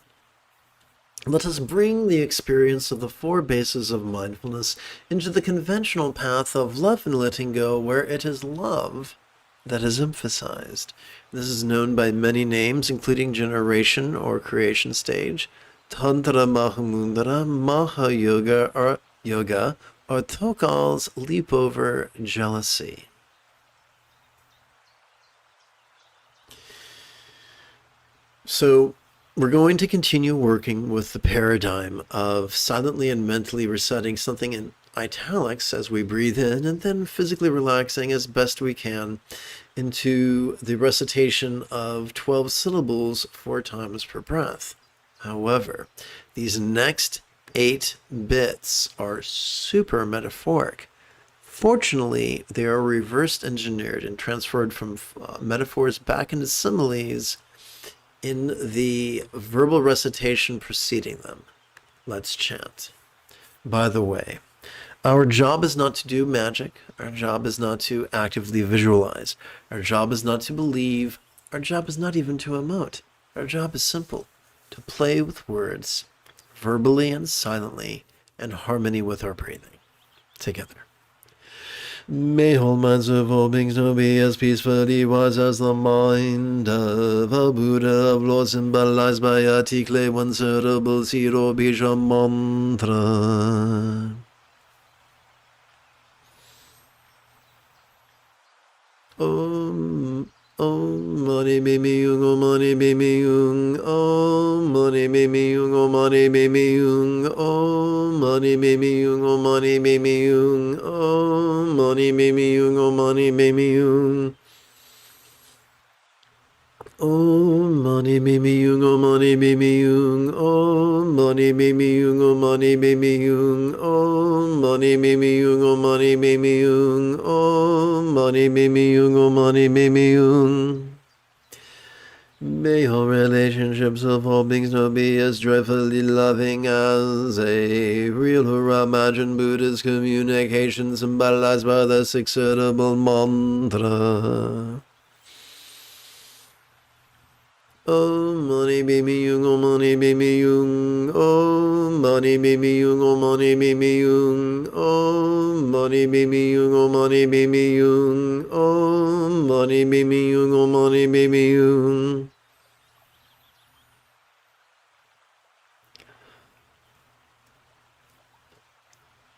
let us bring the experience of the four bases of mindfulness into the conventional path of love and letting go, where it is love that is emphasized. This is known by many names, including generation or creation stage, Tantra Mahamudra, Mahayoga or Yoga, or Tokal's leap over jealousy. So, we're going to continue working with the paradigm of silently and mentally reciting something in italics as we breathe in, and then physically relaxing as best we can into the recitation of 12 syllables 4 times per breath. However, these next 8 bits are super metaphoric. unfortunately, they are reverse engineered and transferred from metaphors back into similes in the verbal recitation preceding them. Let's chant. By the way, our job is not to do magic. Our job is not to actively visualize. Our job is not to believe. Our job is not even to emote. Our job is simple, to play with words, verbally and silently, in harmony with our breathing. Together. May all minds of all beings know be as peacefully wise as the mind of a Buddha of Lord symbolized by a tikle one syllable zero bija mantra. Om mani mimi yung, om mani mimi yung, om mani mimi yung, om mani mimi yung, om mani mimi yung, om mani mimi yung, om mani mimi yung, om mani mimi yung. Om mani mimi yung, om mani mimi yung, om mani mimi yung, om mani mimi yung, om mani mimi yung, om mani mimi yung, om mani mimi yung, om mani mimi yung. May all relationships of all beings know be as joyfully loving as a real or imagined Buddha's communication symbolized by the six-syllable mantra. Om mani mimi yung, om mani mimi yung, om mani mimi yung, om mani mimi yung, om mani mimi yung, om mani mimi yung, om mani mimi yung, om mani mimi yung.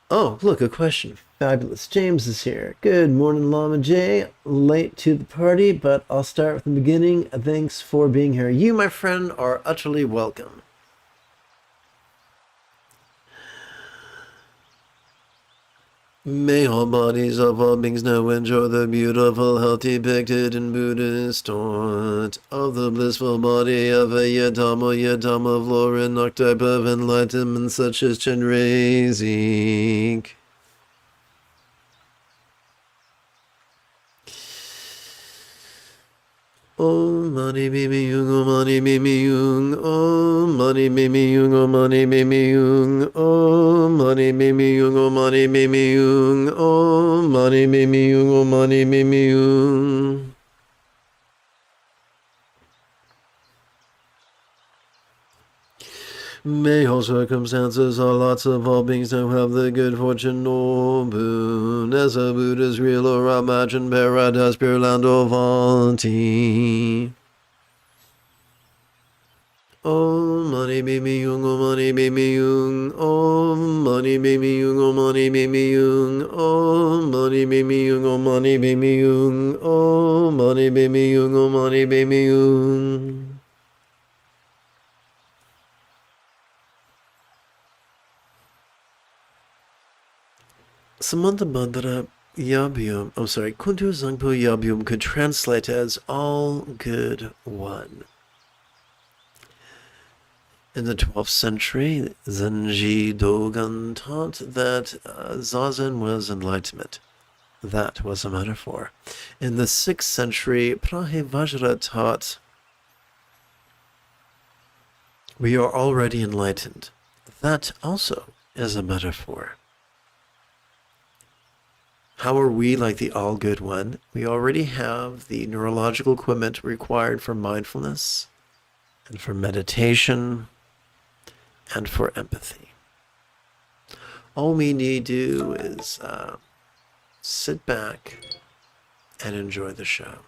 Oh, look, a question. Fabulous. James is here. Good morning, Lama J. Late to the party, but I'll start from the beginning. Thanks for being here. You, my friend, are utterly welcome. May all bodies of all beings now enjoy the beautiful health depicted in Buddhist thought of the blissful body of a Yadama floor and archetype of enlightenment such as Chenrezig. Om mani mimi yung, om mani mimi yung, om mani mimi yung, om mani mimi yung, om mani mimi yung, om mani mimi yung, om mani mimi yung, om mani mimi yung. May all circumstances, all lots of all beings now have the good fortune or boon as a Buddha's real or imagined paradise, pure land of Avanti. Om mani mimi yung, om mani mimi yung, om mani mimi yung, om mani mimi yung, om mani mimi yung, om mani mimi yung, om mani mimi yung, om mani mimi yung. Samatha Bandara Yabyum, Kuntu Zangpo Yabyum could translate as all good one. In the 12th century, Zenji Dogen taught that Zazen was enlightenment. That was a metaphor. In the 6th century, Prahevajra taught we are already enlightened. That also is a metaphor. How are we like the all-good one? We already have the neurological equipment required for mindfulness and for meditation and for empathy. All we need to do is sit back and enjoy the show.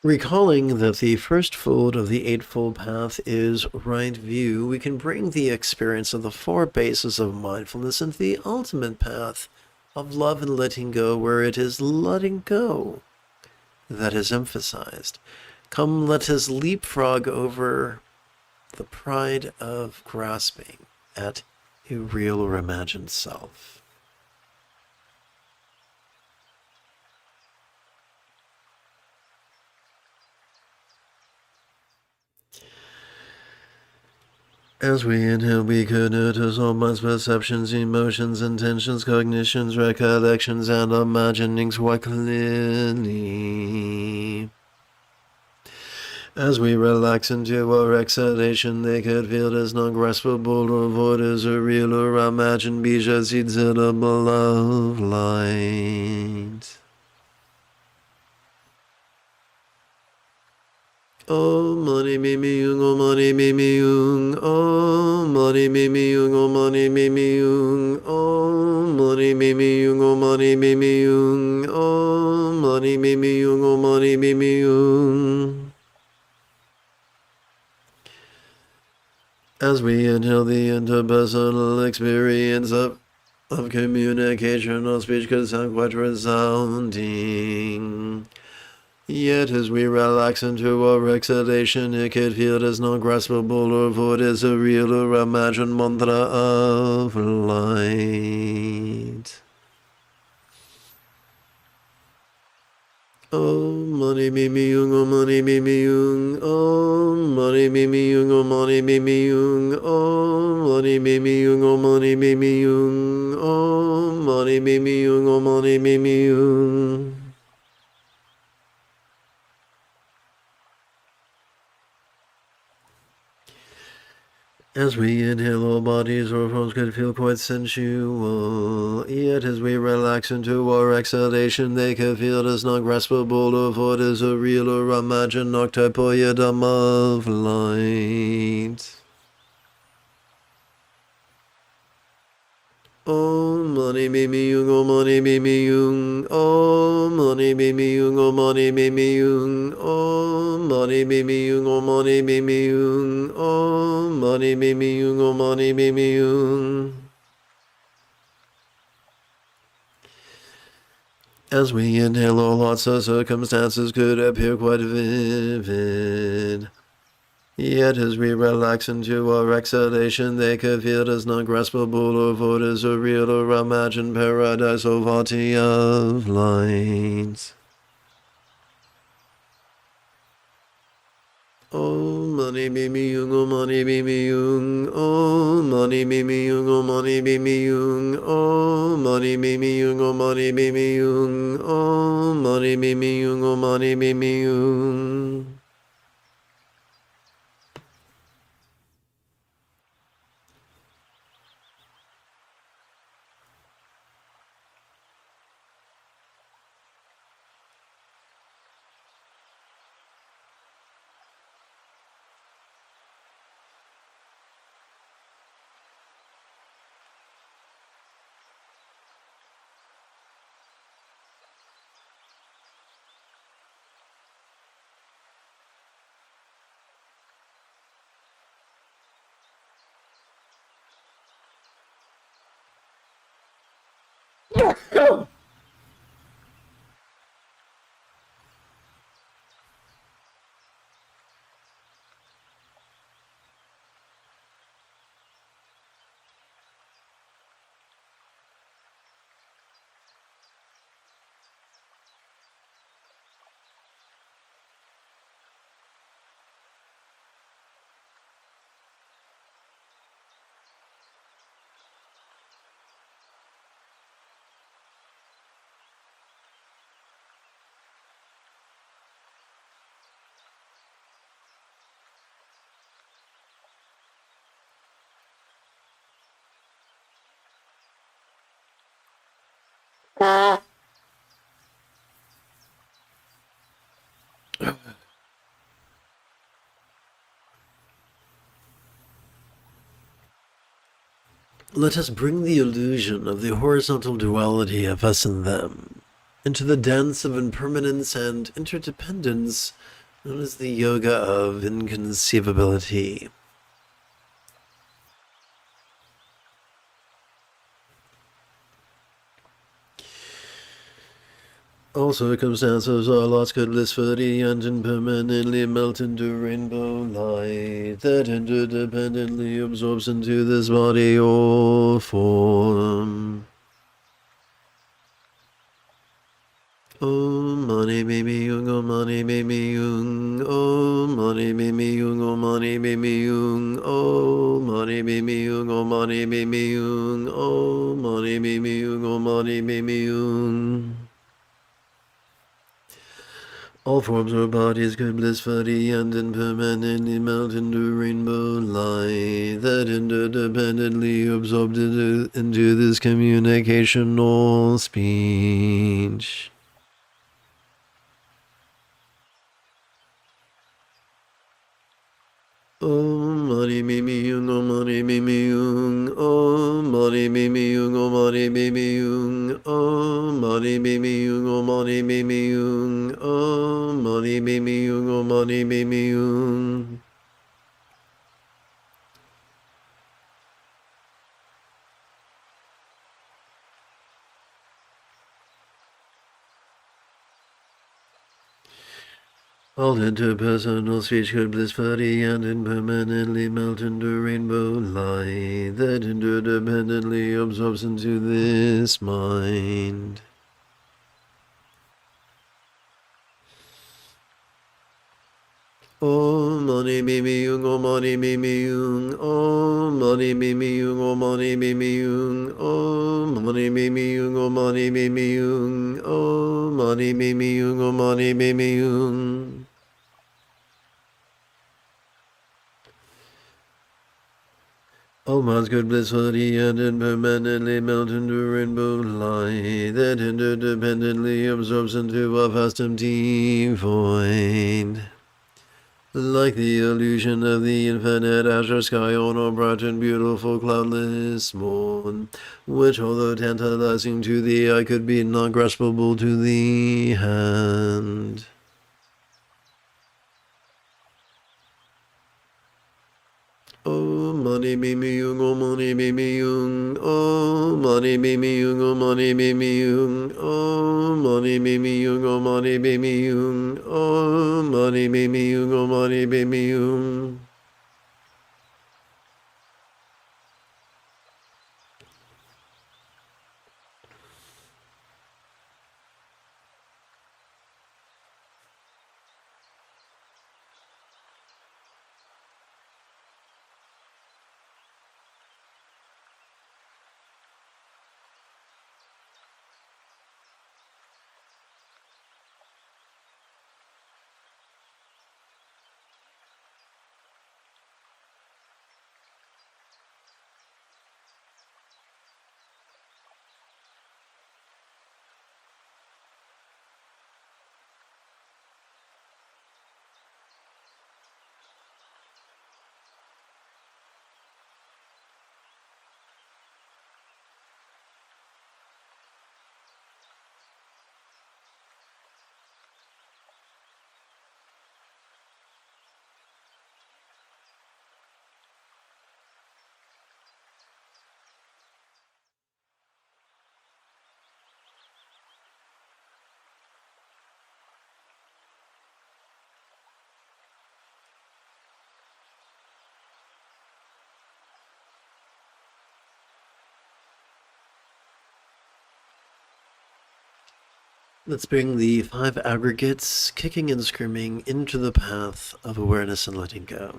Recalling that the first fold of the Eightfold Path is right view, we can bring the experience of the four bases of mindfulness into the ultimate path of love and letting go, where it is letting go that is emphasized. Come, let us leapfrog over the pride of grasping at a real or imagined self. As we inhale, we could notice all minds, perceptions, emotions, intentions, cognitions, recollections, and imaginings quite clearly. As we relax into our exhalation, they could feel as non-graspable or void as a real or imagined bija seeds in a beloved light. Om mani mimi yung, om mani mimi yung, om mani mimi yung, om mani mimi yung, om mani mimi yung, om mani mimi yung, om mani mimi yung, om mani mimi yung. As we inhale the interpersonal experience of communication, our speech could sound quite resounding. Yet as we relax into our exhalation, it could feel as non-graspable or void as a real or imagined mantra of light. Om mani mimi yung, om mani mimi yung, om mani mimi yung, om mani mimi yung, om mani mimi yung, om mani mimi yung, om mani mimi yung, om mani mimi yung. As we inhale, our bodies or forms could feel quite sensual. Yet as we relax into our exhalation, they could feel as non-graspable or void as a real or imagined octopoiodom of light. Om mani mimi yung, om mani mimi yung, om mani mimi yung, om mani mimi yung, om mani mimi yung, om mani mimi yung, om mani mimi yung, om mani mimi yung. As we inhale, all thoughts or circumstances could appear quite vivid. Yet as we relax into our exhalation, they could feel as non-graspable or void as a real or imagined paradise or vati of light. Om mani mimi yung, om mani mimi yung, om mani mimi yung, om mani mimi yung, om mani mimi yung, om mani mimi yung, om mani mimi yung, om mani mimi yung. Let us bring the illusion of the horizontal duality of us and them into the dance of impermanence and interdependence known as the yoga of inconceivability. All circumstances are lost, could blissfully and impermanently melt into rainbow light that interdependently absorbs into this body or form. Om Mani Mimi Yung, Om Mani Mimi Yung, Om Mani Mimi Yung, Om Mani Mimi Yung, Om Mani Mimi Yung, Om Mani Mimi Yung, Om Mani Mimi Yung, Om Mani Mimi Yung. All forms or bodies could blissfully and impermanently melt into rainbow light that interdependently absorbed into this communicational speech. Om Mani Mimi Yung, Om Mani Mimi Yung, Om Mani Mimi Yung, Om Mani Mimi Yung, Om Mani Mimi Yung, Om Mani Mimi Yung, Om Mani Mimi Yung, Om Mani Mimi Yung. All interpersonal speech could blissfully and impermanently melt into rainbow light that interdependently absorbs into this mind. Om Mani Mimi Yung, Om Mani Mimi Yung, Om Mani Mimi Yung, Om Mani Mimi Yung, Om Mani Mimi Yung, Om Mani Mimi Yung, Om Mani Mimi Yung, Om Mani Mimi Yung. All minds could blissfully and impermanently melt into rainbow light that interdependently absorbs into a vast empty void. Like the illusion of the infinite azure sky on a bright and beautiful cloudless morn, which, although tantalizing to the eye, could be not graspable to the hand. Om Mani Mimi Yung, Om Mani Mimi Yung, Om Mani Mimi Yung, Om Mani Mimi Yung, Om Mani Mimi Yung, Om Mani Mimi Yung, Om Mani Mimi Yung, Om Mani Mimi Yung. Let's bring the 5 aggregates, kicking and screaming, into the path of awareness and letting go.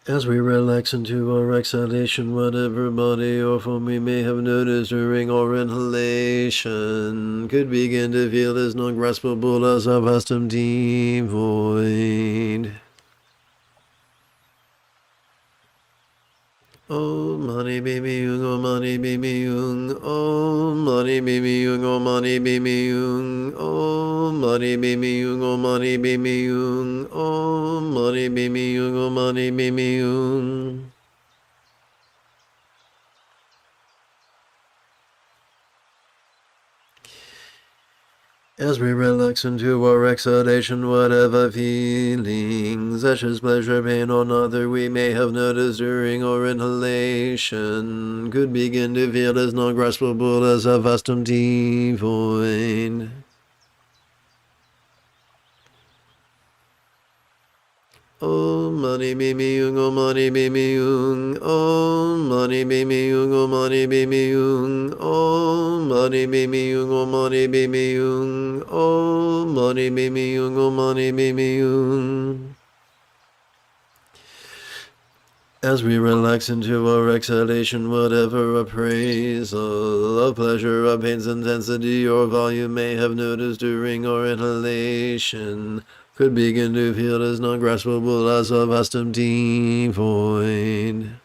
As we relax into our exhalation, whatever body or form we may have noticed during our inhalation could begin to feel as non-graspable as a vast empty void. Om Mani Mimi Yung, Om Mani Mimi Yung, Om Mani Mimi Yung, Om Mani Mimi Yung, Om Mani Mimi Yung, Om Mani Mimi Yung, Om Mani Mimi Yung, Om Mani Mimi Yung. As we relax into our exhalation, whatever feelings, such as pleasure, pain, or other we may have noticed during our inhalation, could begin to feel as non-graspable as a vast empty void. Om mani bimi yung, om mani bimi yung, om mani bimi yung, om mani bimi yung, om mani bimi yung, om mani bimi yung, om mani bimi yung, om mani bimi yung. As we relax into our exhalation, whatever appraisal of pleasure, of pain's intensity or volume may have noticed during our inhalation, could begin to feel as non-graspable as a vast empty void.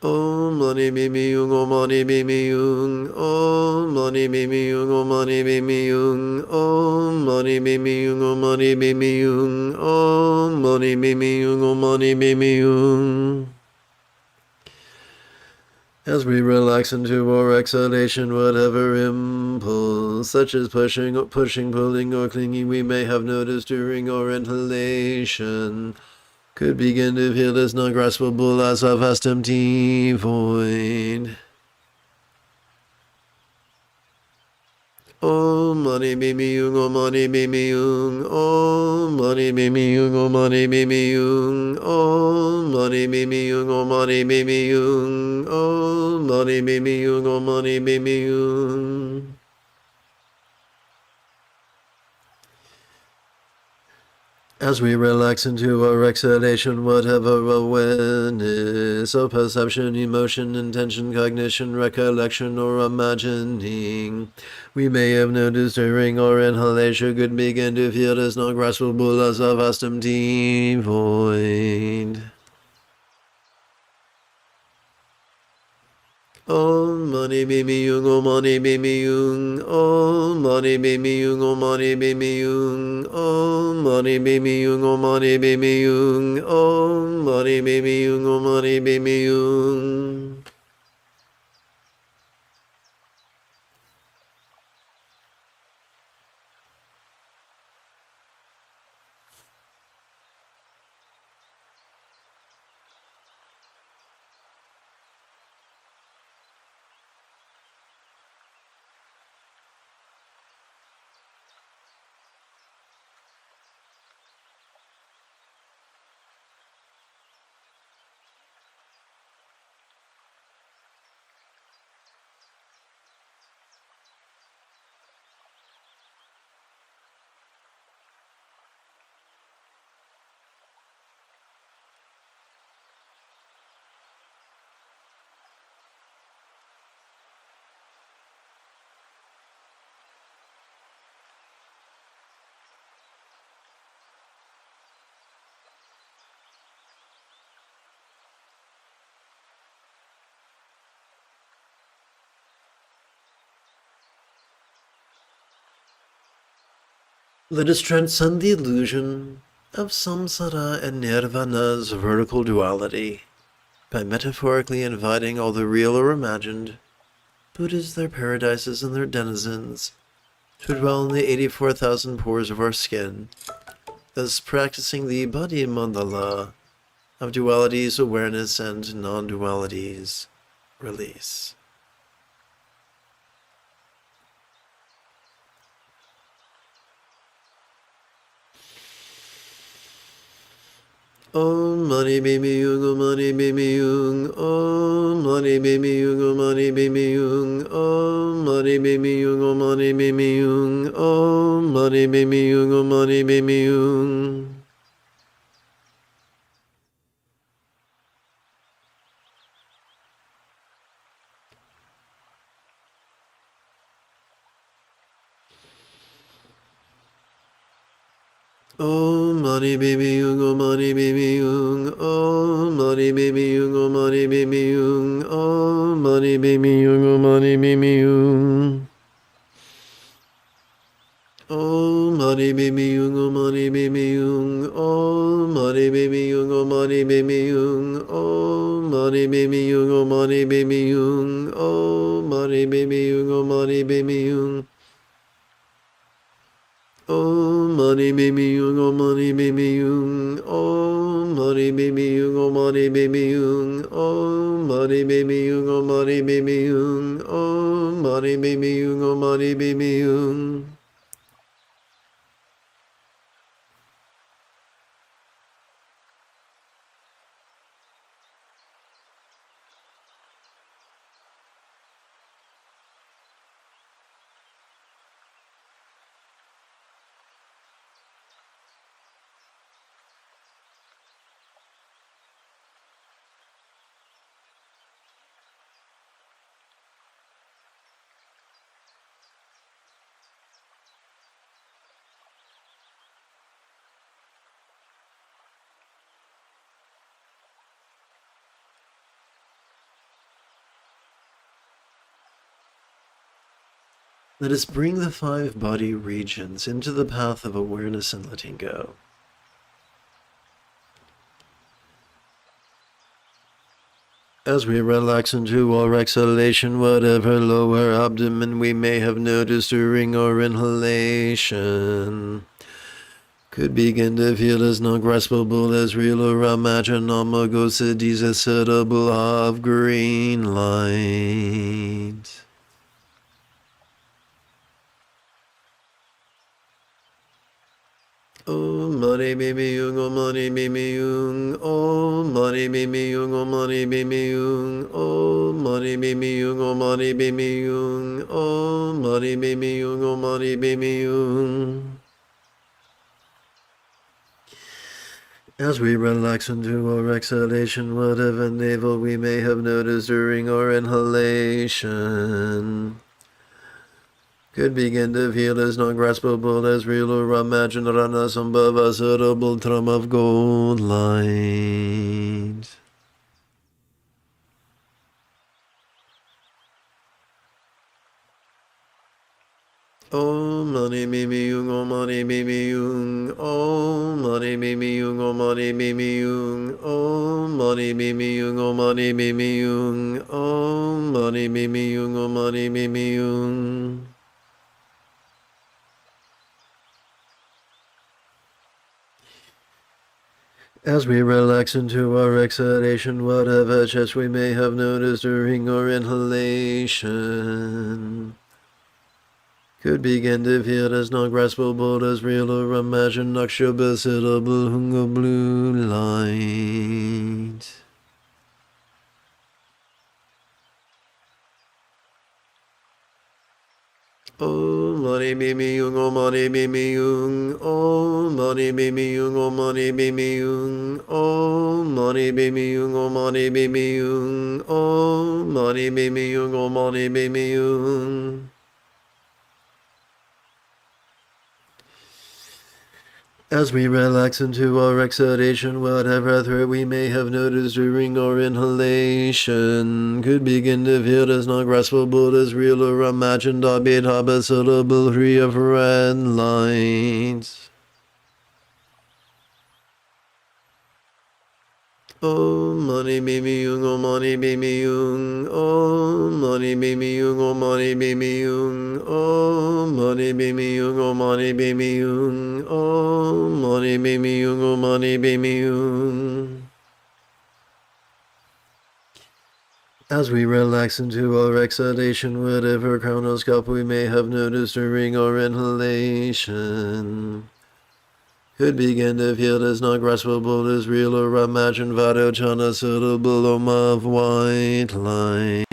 Om mani bimi yung, om mani bimi yung, om mani bimi yung, om mani bimi yung, om mani bimi yung, om mani bimi yung, om mani bimi yung, om mani bimi yung. As we relax into our exhalation, whatever impulse, such as pushing, pulling, or clinging we may have noticed during our inhalation, could begin to feel as non-graspable as a vast empty void. Om mani bimi yung, om mani bimi yung, om mani bimi yung, om mani bimi yung, om mani bimi yung, om mani bimi yung, om mani bimi yung, om mani bimi yung. As we relax into our exhalation, whatever awareness of perception, emotion, intention, cognition, recollection, or imagining we may have noticed during our inhalation could begin to feel as non-graspable as a vast empty void. Om mani bimi yung, om mani bimi yung, om mani bimi yung, om mani bimi yung, om mani bimi yung, om mani bimi yung, om mani bimi yung, om mani bimi yung. Let us transcend the illusion of samsara and nirvana's vertical duality by metaphorically inviting all the real or imagined Buddhas, their paradises, and their denizens to dwell in the 84,000 pores of our skin, thus practicing the body mandala of dualities, awareness, and non-dualities, release. Om mani bimi yung, om mani bimi yung, om mani bimi yung, om mani bimi yung, om mani bimi yung, om mani bimi yung, om mani bimi yung, om mani bimi yung. Om mani bimi yung, om mani bimi yung, om mani bimi yung, om mani bimi yung, om mani bimi yung, om mani bimi yung. Om mani bimi yung, oh mani bimi yung, oh mani bimi yung, oh mani bimi yung, oh mani bimi yung, oh mani bimi yung, oh mani bimi yung, oh mani bimi yung. Oh money baby yung, oh money baby yung, oh money baby yung, oh money baby yung, oh money baby yung, oh money baby yung, oh money baby yung, oh money baby yung. Let us bring the 5 body regions into the path of awareness and letting go. As we relax into our exhalation, whatever lower abdomen we may have noticed during our inhalation could begin to feel as non-graspable as real or imaginable, accessible of green light. Oh money baby yung, oh money baby yung, oh money baby yung, oh money baby yung, oh money baby yung, oh money baby yung, oh money baby yung, oh money baby yung. As we relax into our exhalation, whatever navel we may have noticed during our inhalation could begin to feel as non-graspable as real or imagined ranasambhava suitable drum of gold light. Om mani mimi yung, om mani mimi yung, om mani mimi yung, om mani mimi yung, om mani mimi yung, om mani mimi yung, om mani mimi yung, om mani mimi yung. As we relax into our exhalation, whatever chest we may have noticed during our inhalation could begin to feel as non-graspable as real or imagined, akshobasitable hunga blue light. Oh money mimi yung, oh money mimi yung, oh money mimi yung, oh money mimi yung, oh money mimi yung, oh money mimi yung, oh money mimi yung, oh money mimi yung. As we relax into our exhalation, whatever threat we may have noticed during our inhalation could begin to feel as non-graspable as real or imagined, albeit habitable, free of red lights. Oh money baby yung, oh money baby yung, oh money baby yung, oh money baby yung, oh money baby yung, oh money baby yung, oh money baby yung, oh money baby yung. As we relax into our exhalation, whatever chronoscope we may have noticed during our inhalation could begin to feel as non-graspable as real or imagined, Vadochana suitable of white light.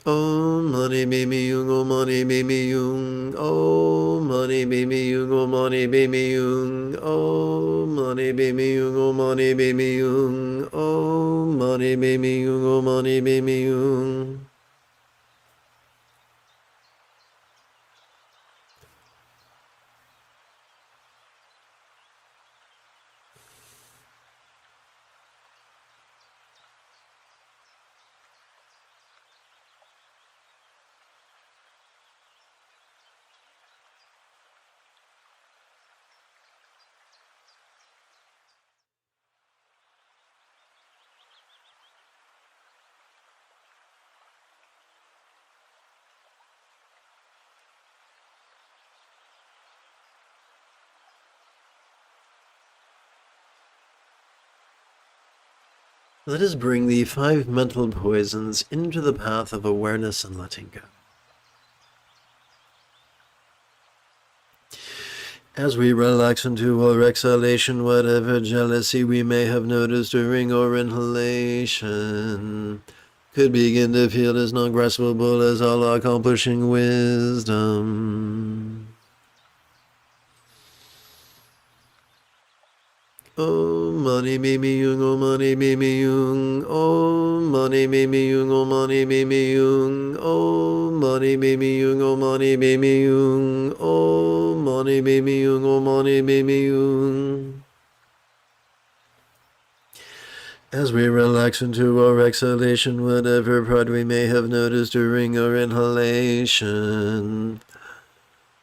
Oh money baby yung, oh money baby yung, oh money baby yung, oh money baby yung, oh money baby yung, oh money baby yung, oh money baby yung, oh money baby yung. Let us bring the 5 mental poisons into the path of awareness and letting go. As we relax into our exhalation, whatever jealousy we may have noticed during our inhalation could begin to feel as non-graspable as all-accomplishing wisdom. Om mani mimi yung, om mani mimi yung, om mani mimi yung, om mani mimi yung, om mani mimi yung, om mani mimi yung, om mani mimi yung, om mani mimi yung. As we relax into our exhalation, whatever pride we may have noticed during our inhalation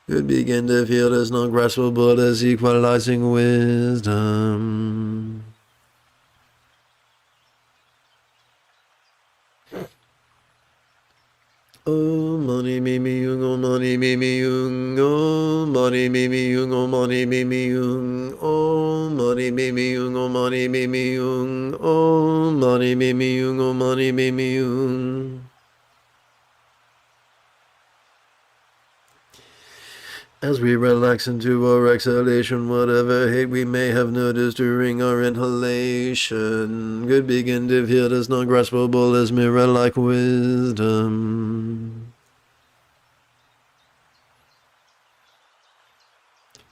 could begin to feel as non-graspable as equalizing wisdom. Om mani mimi yung, om mani mimi yung, om mani mimi yung, om mani mimi yung, om mani mimi yung, om mani mimi yung, om mani mimi yung, om mani mimi yung. As we relax into our exhalation, whatever hate we may have noticed during our inhalation could begin to feel as non-graspable as mirror-like wisdom.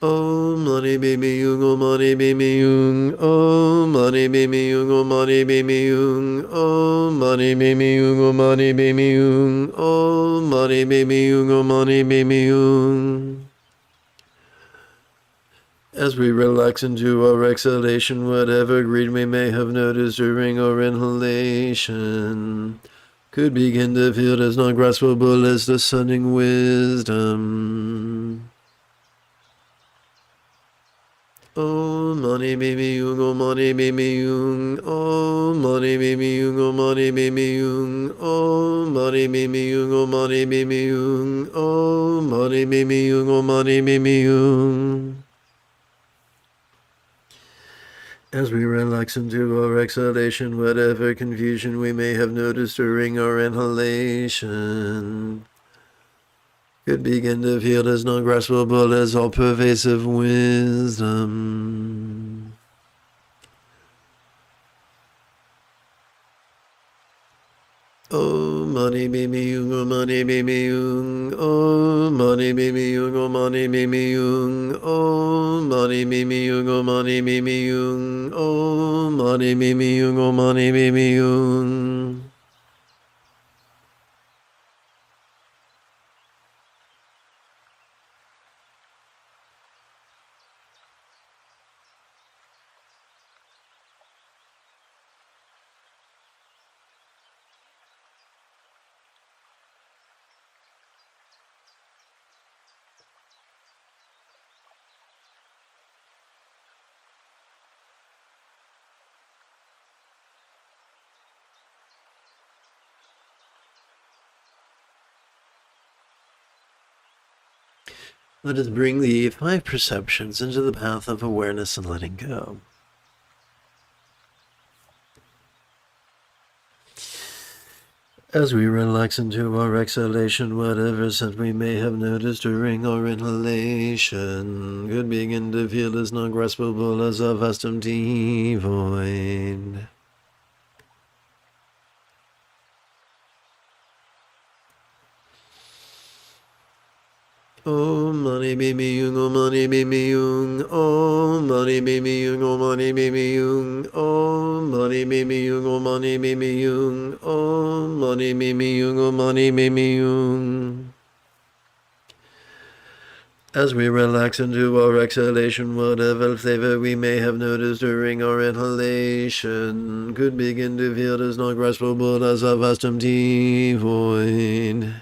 Om mani mimi yung, om mani mimi yung, om mani mimi yung, om mani mimi yung, om mani mimi yung, om mani mimi yung, om mani mimi yung, om mani mimi yung. As we relax into our exhalation, whatever greed we may have noticed during our inhalation could begin to feel as non-graspable as descending wisdom. Om mani mimi yung, om mani mimi yung, om mani mimi yung, om mani mimi yung, om mani mimi yung, om mani mimi yung, om mani mimi yung, om mani mimi yung. As we relax into our exhalation, whatever confusion we may have noticed during our inhalation could begin to feel as non-graspable as all-pervasive wisdom. Om mani mimi yung, om mani mimi yung, om mani mimi yung, om mani mimi yung, om mani mimi yung, om mani mimi yung, om mani mimi yung, om mani mimi yung. Let us bring the 5 perceptions into the path of awareness and letting go. As we relax into our exhalation, whatever scent we may have noticed during our inhalation could begin to feel as non-graspable as a vast empty void. Om mani mimi yung, om mani mimi yung, om mani mimi yung, om mani mimi yung, om mani mimi yung, om mani mimi yung, om mani mimi yung, om mani mimi yung. As we relax into our exhalation, whatever flavor we may have noticed during our inhalation could begin to feel as non-graspable as a vast empty void.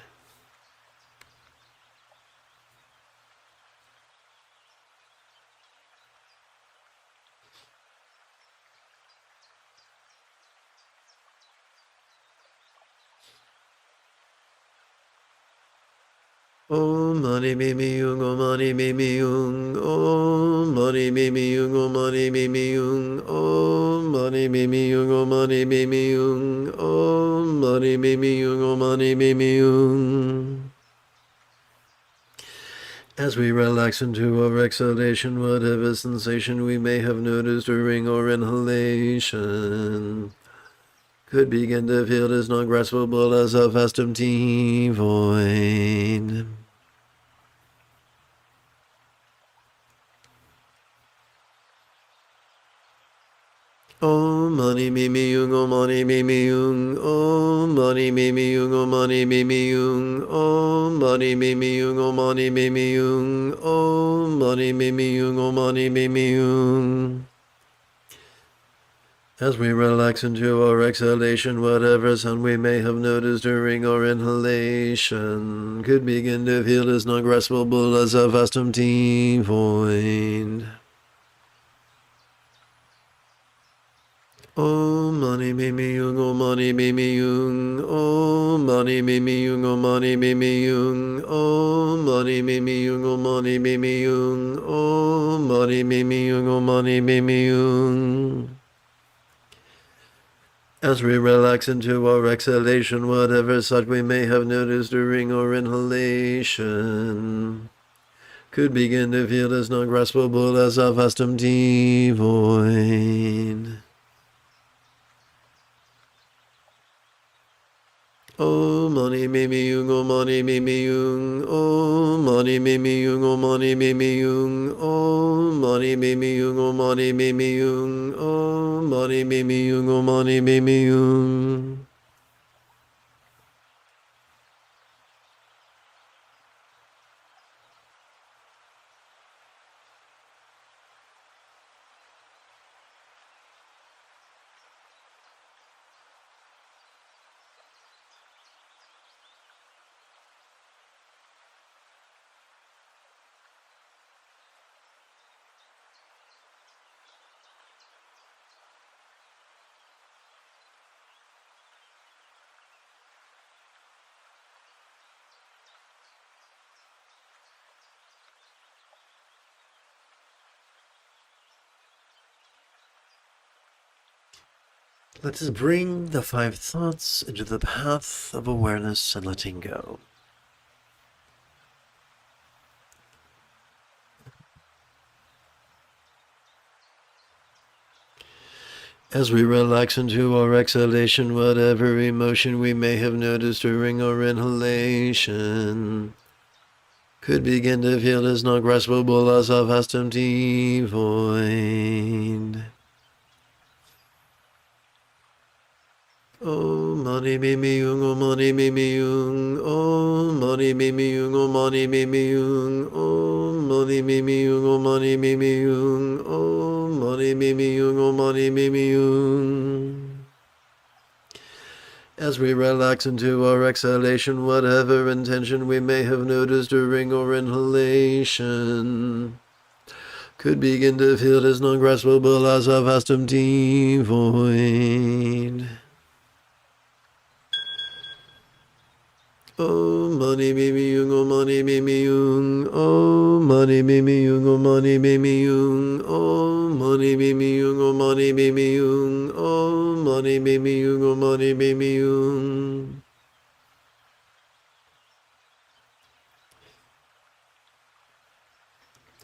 Om Mani Mimi Yung, Om Mani Mimi Yung, Om Mani Mimi Yung, Om Mani Mimi Yung, Om Mani Mimi Yung, Om Mani Mimi Yung, Om Mani Mimi Yung, Om Mani Mimi Yung. As we relax into our exhalation, whatever sensation we may have noticed during our inhalation could begin to feel as non-graspable as a vast empty void. Om Mani Mimi Yung, Om Mani Mimi Yung, Om Mani Mimi Yung, Om Mani Mimi Yung, Om Mani Mimi Yung, Om Mani Mimi Yung, Om Mani Mimi Yung, Om Mani Mimi Yung. As we relax into our exhalation, whatever sound we may have noticed during our inhalation could begin to feel as non-graspable as a vast empty void. Om Mani Mimi Yung, Om Mani Mimi Yung, Om Mani Mimi Yung, Om Mani Mimi Yung, Om Mani Mimi Yung, Om Mani Mimi Yung, Om Mani Mimi Yung, Om Mani Mimi Yung. As we relax into our exhalation, whatever such we may have noticed during our inhalation could begin to feel as non-graspable as a vast empty void. Om Mani Mimi Yung, Om Mani Mimi Yung, Om Mani Mimi Yung, Om Mani Mimi Yung, Om Mani Mimi Yung, Om Mani Mimi Yung, Om Mani Mimi Yung, Om Mani Mimi Yung. Let us bring the 5 thoughts into the path of awareness and letting go. As we relax into our exhalation, whatever emotion we may have noticed during our inhalation could begin to feel as non-graspable as a vast empty void. Om Mani Mimi Yung, Om Mani Mimi Yung, Om Mani Mimi Yung, Om Mani Mimi Yung, Om Mani Mimi Yung, Om Mani Mimi Yung, Om Mani Mimi Yung, Om Mani Mimi Yung. As we relax into our exhalation, whatever intention we may have noticed during our inhalation could begin to feel as non-graspable as a vast empty void. Om Mani Mimi Yung, Om Mani Mimi Yung, Om Mani Mimi Yung, Om Mani Mimi Yung, Om Mani Mimi Yung, Om Mani Mimi Yung, Om Mani Mimi Yung, Om Mani Mimi Yung.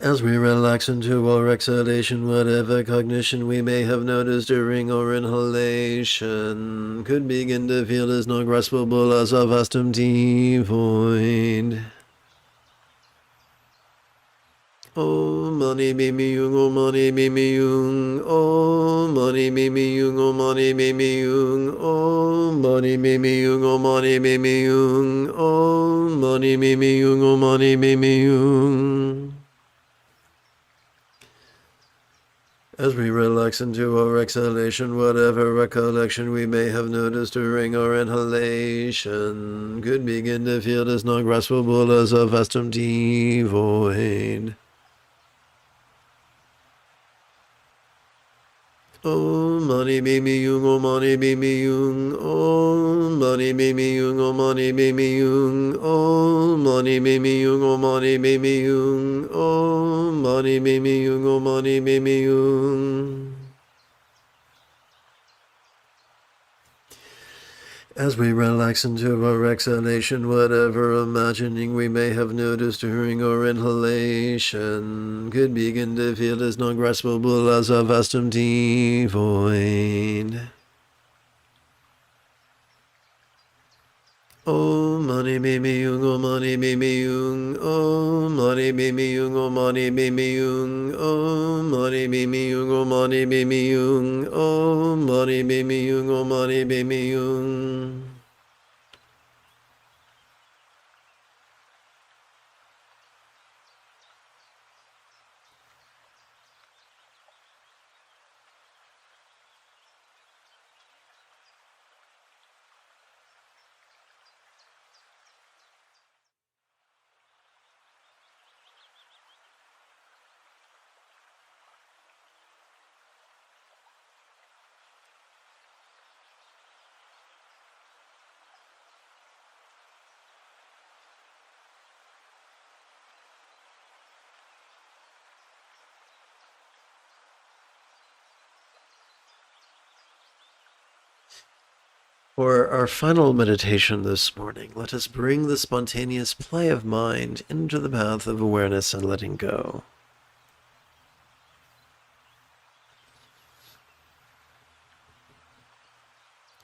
As we relax into our exhalation, whatever cognition we may have noticed during our inhalation could begin to feel as non-graspable as a vast empty void. Om Mani Mimi Yung, Om Mani Mimi Yung, Om Mani Mimi Yung, Om Mani Mimi Yung, Om Mani Mimi Yung, Om Mani Mimi Yung, Om Mani Mimi Yung, Om Mani Mimi Yung. As we relax into our exhalation, whatever recollection we may have noticed during our inhalation could begin to feel as non-graspable as a vast empty void. Om Mani Mimi Yung, Om Mani Mimi Yung, Om Mani Mimi Yung, Om Mani Mimi Yung, Om Mani Mimi Yung, Om Mani Mimi Yung, Om Mani Mimi Yung, Om Mani Mimi Yung. As we relax into our exhalation, whatever imagining we may have noticed during our inhalation could begin to feel as non-graspable as a vast empty void. Om Mani Mimi Yung, Om Mani Mimi Yung, Om Mani Mimi Yung, Om Mani Mimi Yung, Om Mani Mimi Yung, Om Mani Mimi Yung, Om Mani Mimi Yung, Om Mani Mimi Yung. For our final meditation this morning, let us bring the spontaneous play of mind into the path of awareness and letting go.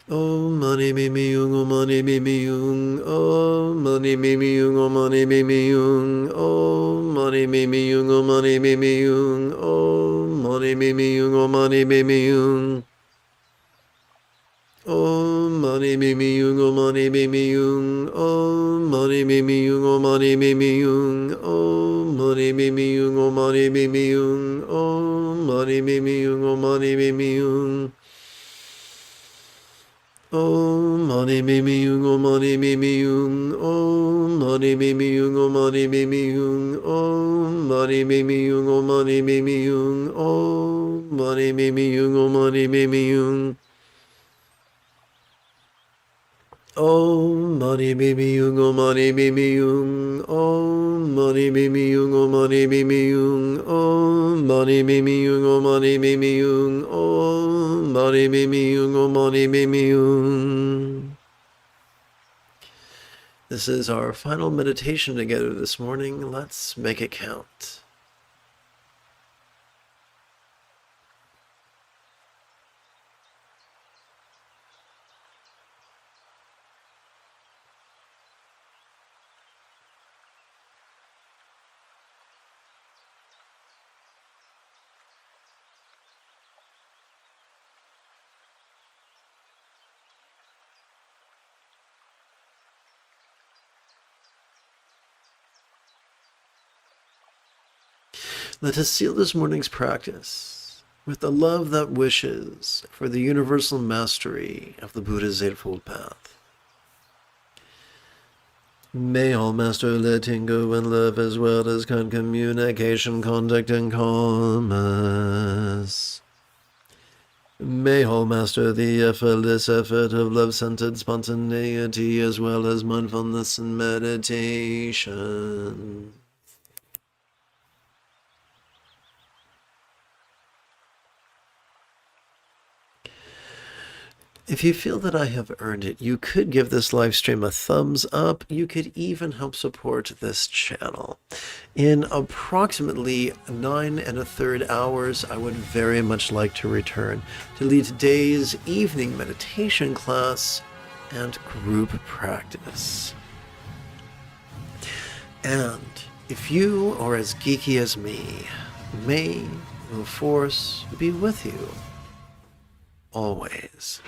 Om Mani Mimi Yung, Om Mani Mimi Yung, Om Mani Mimi Yung, Om Mani Mimi Yung, Om Mani Mimi Yung, Om Mani Mimi Yung, Om Mani Mimi Yung, Om Mani Mimi Yung. Om Mani Mimi Yung, Om Mani Mimi Yung, Om Mani Mimi Yung, Om Mani Mimi Yung, Om Mani Mimi Yung, Om Mani Mimi Yung, Om Mani Mimi Yung, Om Mani Mimi Yung. Om Mani Mimi Yung, Om Mani Mimi Yung, Om Mani Mimi Yung, Om Mani Mimi Yung, Om Mani Mimi Yung, Om Mani Mimi Yung, Om Mani Mimi Yung, Om Mani Mimi Yung. Om Mani Mimi Yung, Om Mani Mimi Yung, Om Mani Mimi Yung, Om Mani Mimi Yung, Om Mani Mimi Yung, Om Mani Mimi Yung, Om Mani Mimi Yung, Om Mani Mimi Yung. This is our final meditation together this morning. Let's make it count. Let us seal this morning's practice with the love that wishes for the universal mastery of the Buddha's Eightfold Path. May all master letting go and love as well as kind communication, contact, and calmness. May all master the effortless effort of love-centered spontaneity as well as mindfulness and meditation. If you feel that I have earned it, you could give this live stream a thumbs up. You could even help support this channel. In approximately 9 1/3 hours, I would very much like to return to lead today's evening meditation class and group practice. And if you are as geeky as me, may the force be with you always.